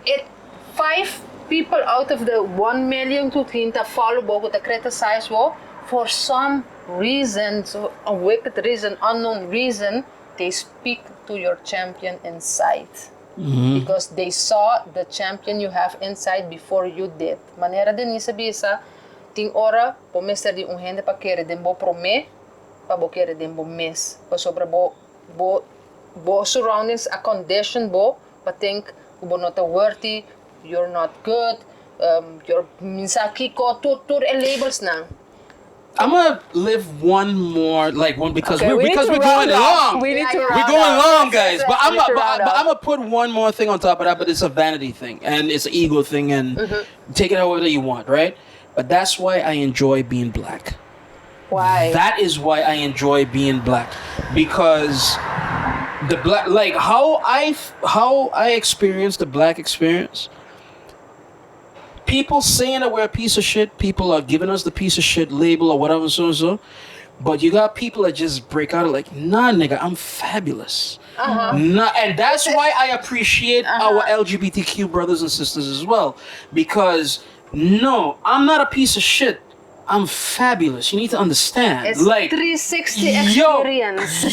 it 5 people out of the 1 million to tinta follow bogo to criticize wo for some reason, so a wicked reason, unknown reason, they speak to your champion inside. Because they saw the champion you have inside before you did. Manera Denise bisa, ting ora po mister di hende pa kere den bo prome, pa bo kere den bo miss. Pa sobra bo surroundings a condition bo, pa think bo not worthy, you're not good, you're minsaki ko tur labels na. I'm gonna live one more, because Okay, we're going long. We need to We're round We're going up. long, guys. But We need to round up. I'm gonna put one more thing on top of that. But it's a vanity thing and it's an ego thing, and take it however you want, right? But that's why I enjoy being black. Why? That is why I enjoy being black, because the black, like how I experienced the black experience. People saying that we're a piece of shit. People are giving us the piece of shit label or whatever, so. But you got people that just break out like, nah, nigga, I'm fabulous. Nah, and that's why I appreciate our LGBTQ brothers and sisters as well. Because, no, I'm not a piece of shit. I'm fabulous. You need to understand. It's like 360 experience.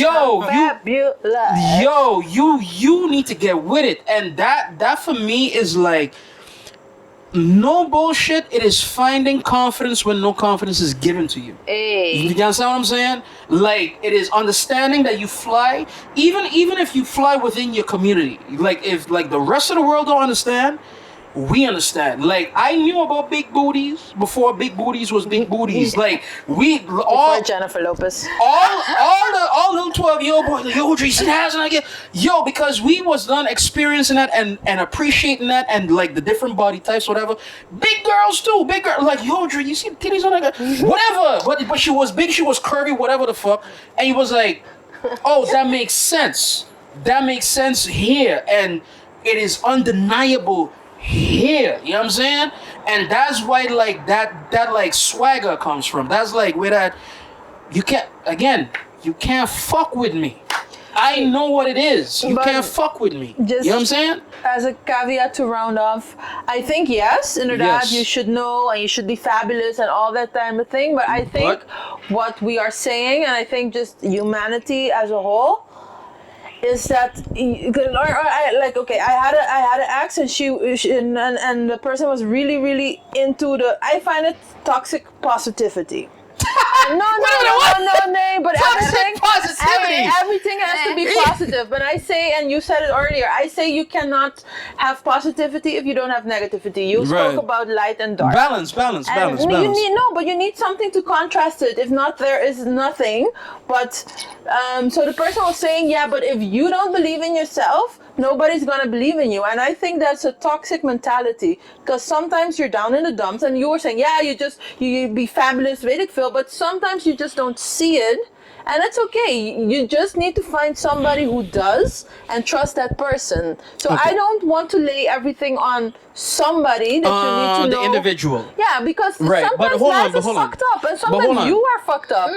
You need to get with it. And that for me is like, no bullshit. It is finding confidence when no confidence is given to you. Hey. You understand what I'm saying? Like, it is understanding that you fly, even if you fly within your community. Like, if like the rest of the world don't understand, we understand. Like, I knew about big booties before big booties was big booties. Like, we all Before Jennifer Lopez. all little 12-year-old boys, like, yo, Jason has and I get because we was done experiencing that and appreciating that, and like the different body types, whatever. Big girls too, big girl, like, yo, Dre, you see the titties on that guy? Whatever. But she was big, she was curvy, whatever the fuck. And he was like, oh, that makes sense. That makes sense here. And it is undeniable here, you know what I'm saying? And that's why like that like swagger comes from. That's like where that you can't fuck with me. I know what it is. You But can't fuck with me. just- You know what I'm saying? As a caveat to round off, I think yes, inderdaad, Yes. you should know and you should be fabulous and all that kind of thing. But I think what we are saying, and I think just humanity as a whole, is that I had an ex and and the person was really into the. I find it toxic positivity. No, but everything has to be positive. But I say, and you said it earlier, I say you cannot have positivity if you don't have negativity. You spoke about light and dark. Balance. You need something to contrast it. If not, there is nothing. But so the person was saying, yeah, but if you don't believe in yourself, nobody's gonna believe in you. And I think that's a toxic mentality, because sometimes you're down in the dumps and you were saying, yeah, you be fabulous, weet ik veel, but sometimes you just don't see it. And it's okay. You just need to find somebody who does and trust that person. So I don't want to lay everything on somebody that you need to know. The individual. Yeah, because Right, but sometimes hold on, life but is hold on. fucked up, and But hold sometimes on. you are fucked up.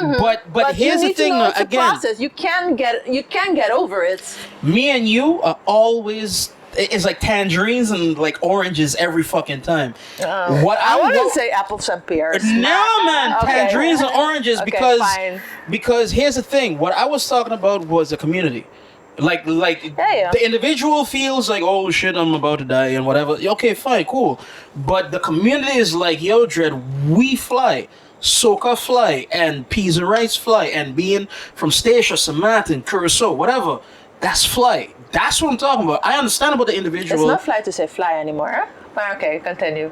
But here's you the need thing, to know it's a again. process. You can get over it. Me and you are always. It's like tangerines and like oranges every fucking time. What I wouldn't say apples and pears. No, man, Okay. tangerines and oranges Okay, because fine. here's the thing. What I was talking about was a community. Like Yeah. the individual feels like, oh shit, I'm about to die and whatever. Okay, fine, cool. But the community is like, yo, Dread, we fly. Soca fly and peas and rice fly and being from Stacia, Samantha, Curacao, whatever. That's fly. That's what I'm talking about. I understand about the individual. It's not fly to say fly anymore, huh? But okay, continue.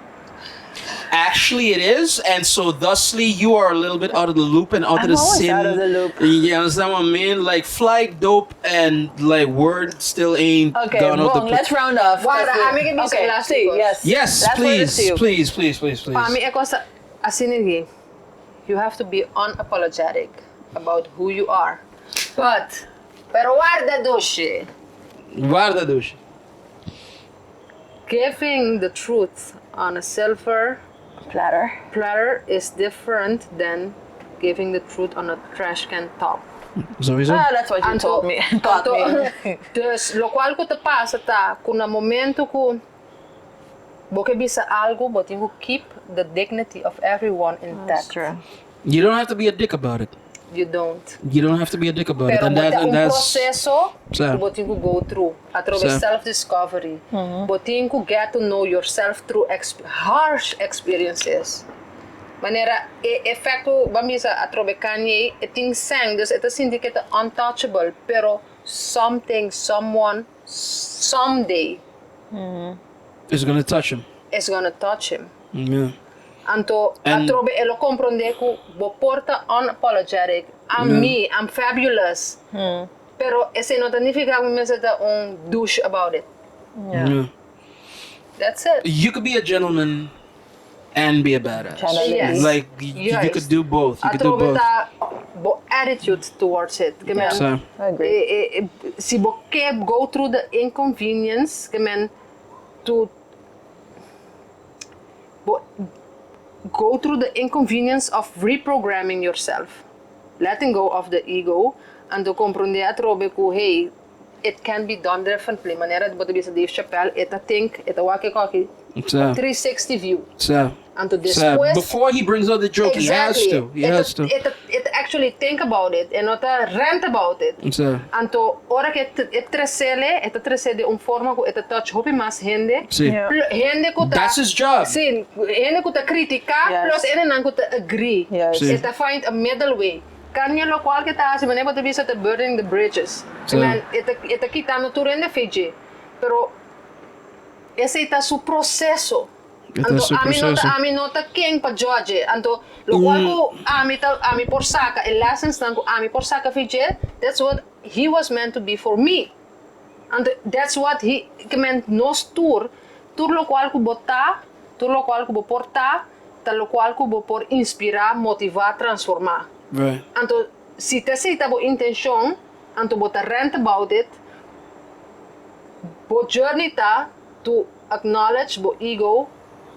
Actually, it is, and so thusly you are a little bit out of the loop and out of I'm the always scene. out of the loop. You understand what I mean? Like fly dope and like word still ain't Okay, gone out Bong, let's round off. Wala, I'm gonna be last see, because- yes. Yes, That's what it is to please, you. please. Para mim é coisa assim ninguém. You have to be unapologetic about who you are. Pero guarda dushi. Guarda douche. Giving the truth on a silver platter is different than giving the truth on a trash can top. Sowieso. That's what you told me. Taught me. Dus, lo qual que te passa tá, que no momento que você bisa algo, but you keep the dignity of everyone intact. That's true. You don't have to be a dick about it. You don't. You don't have to be a dick about Pero it. bota That's processo Certo. que você tem que go through, através Certo. self-discovery. Você tem que get to know yourself through harsh experiences. Maneira, efeito, vamos dizer, através Kanye, tem sangue, dus het is indicate untouchable, pero something, someone, someday it's gonna touch him. is gonna touch him. Yeah. Anto, And- atrobe elo comprende que bo porta unapologetic. I'm me, I'm fabulous. Pero ese no significa que me seta douche about it. Yeah. That's it. You could be a gentleman and be a badass. Yes. Like you could do both. You could do Atrobe both. ta bo attitude towards it. Kemen, So, I agree. si bo keep go through the inconvenience, kemen to go through the inconvenience of reprogramming yourself, letting go of the ego, and to comprender atrobe ku hey, it can be done differently. Manera de botar Dave Chappelle, it a think, it a walkie-talkie, so, 360 view, so. and to So después. before he brings out the joke, he has to. He has to. It actually think about it and not rant about it. So, Anto, ora que it tresele de forma que it touch hopi mas gente. see, Yeah. Gente que ta. that's his job. Sim, gente que ta critica, Yes. plus ene nan que ta agree. Yes. Sim. It ta find a middle way. Kanye lo qual que ta, se mané bota bisa ta burning the bridges. Sim. Man, it ta quitando tu rende Fiji. Pero esse tá su processo. Ito Anto su processo. ami nota king pa judge. Anto lo qual ko ami por saka el lessons nan ko ami por saka Fiji. That's what he was meant to be for me. And that's what he meant nos tour lo qual ko botar, tour lo qual ko bo portar, tal lo qual ko bo por inspirar, motivar, transformar. Right. Anto si te aceita bo intention, anto bota rant about it, bo journey ta to acknowledge bo ego,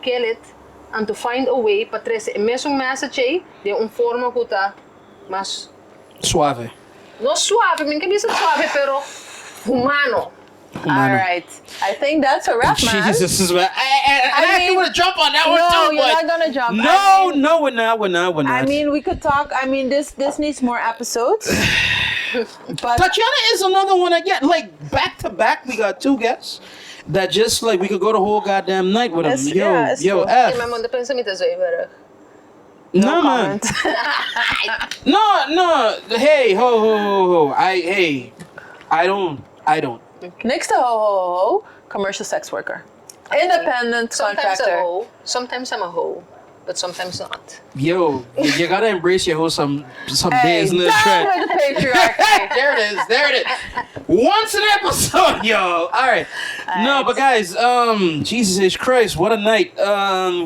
kill it, and to find a way para trazer o mesmo message de uma forma que tá mais Suave. No suave, minsan bisa suave, pero humano. All right. I think that's a wrap, man. Jesus, man. I actually want to jump on that one No, too. you're but not gonna jump. No, we're not. I mean, we could talk. I mean, this needs more episodes. But Tatiana is another one again. Like back to back, we got 2 guests that just like we could go the whole goddamn night with them. It's- yeah, it's true. F. Yung mga pensamento sa iba. No, man. No. Hey, ho. I don't. next to ho, commercial sex worker, independent Sometimes a contractor. hoe, sometimes I'm a hoe, but sometimes not. Yo, you gotta embrace your whole some Hey, days in the down trend. with the patriarchy. There it is. Once an episode, yo. All right. No, but guys, Jesus Christ, what a night.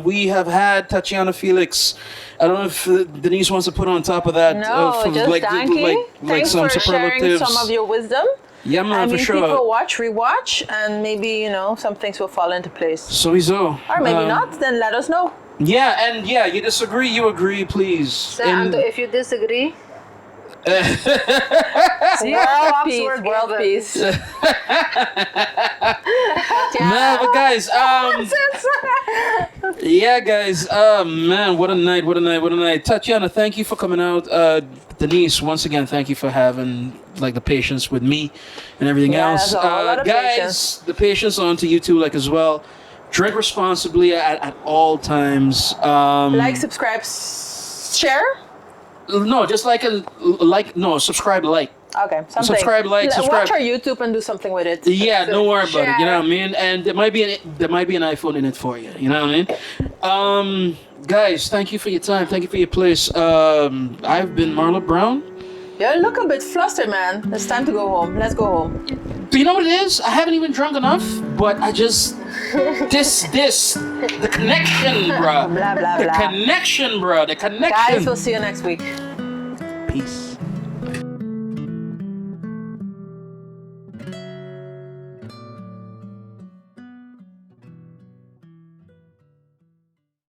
We have had Tatiana Felix. I don't know if Denise wants to put on top of that. No, just thank you. Thanks some for sharing superlatives. some of your wisdom. Yeah, man, I mean, for sure. people watch, rewatch, and maybe some things will fall into place. Sowieso. Or maybe not. Then let us know. Yeah, you disagree, you agree, please. So, And- Anto, if you disagree, World props peace. were World given. peace. No, but guys, yeah, guys, man, what a night. Tatiana, thank you for coming out. Denise, once again, thank you for having like the patience with me and everything Yeah, else. that's a whole lot of guys, patience. the patience on to you too, like as well. Drink responsibly at all times. Like, subscribe, share. No, just subscribe, like. Okay, something. Subscribe, like, subscribe. Watch our YouTube and do something with it. Yeah, don't worry about it. You know Share. what I mean? And there might be an iPhone in it for you. You know what I mean? Guys, thank you for your time. Thank you for your place. I've been Marlo Brown. You look a bit flustered, man. It's time to go home. Let's go home. But you know what it is? I haven't even drunk enough, but I just the connection, bruh. Blah, blah, The blah. connection, bruh. The connection. Guys, we'll see you next week. Peace.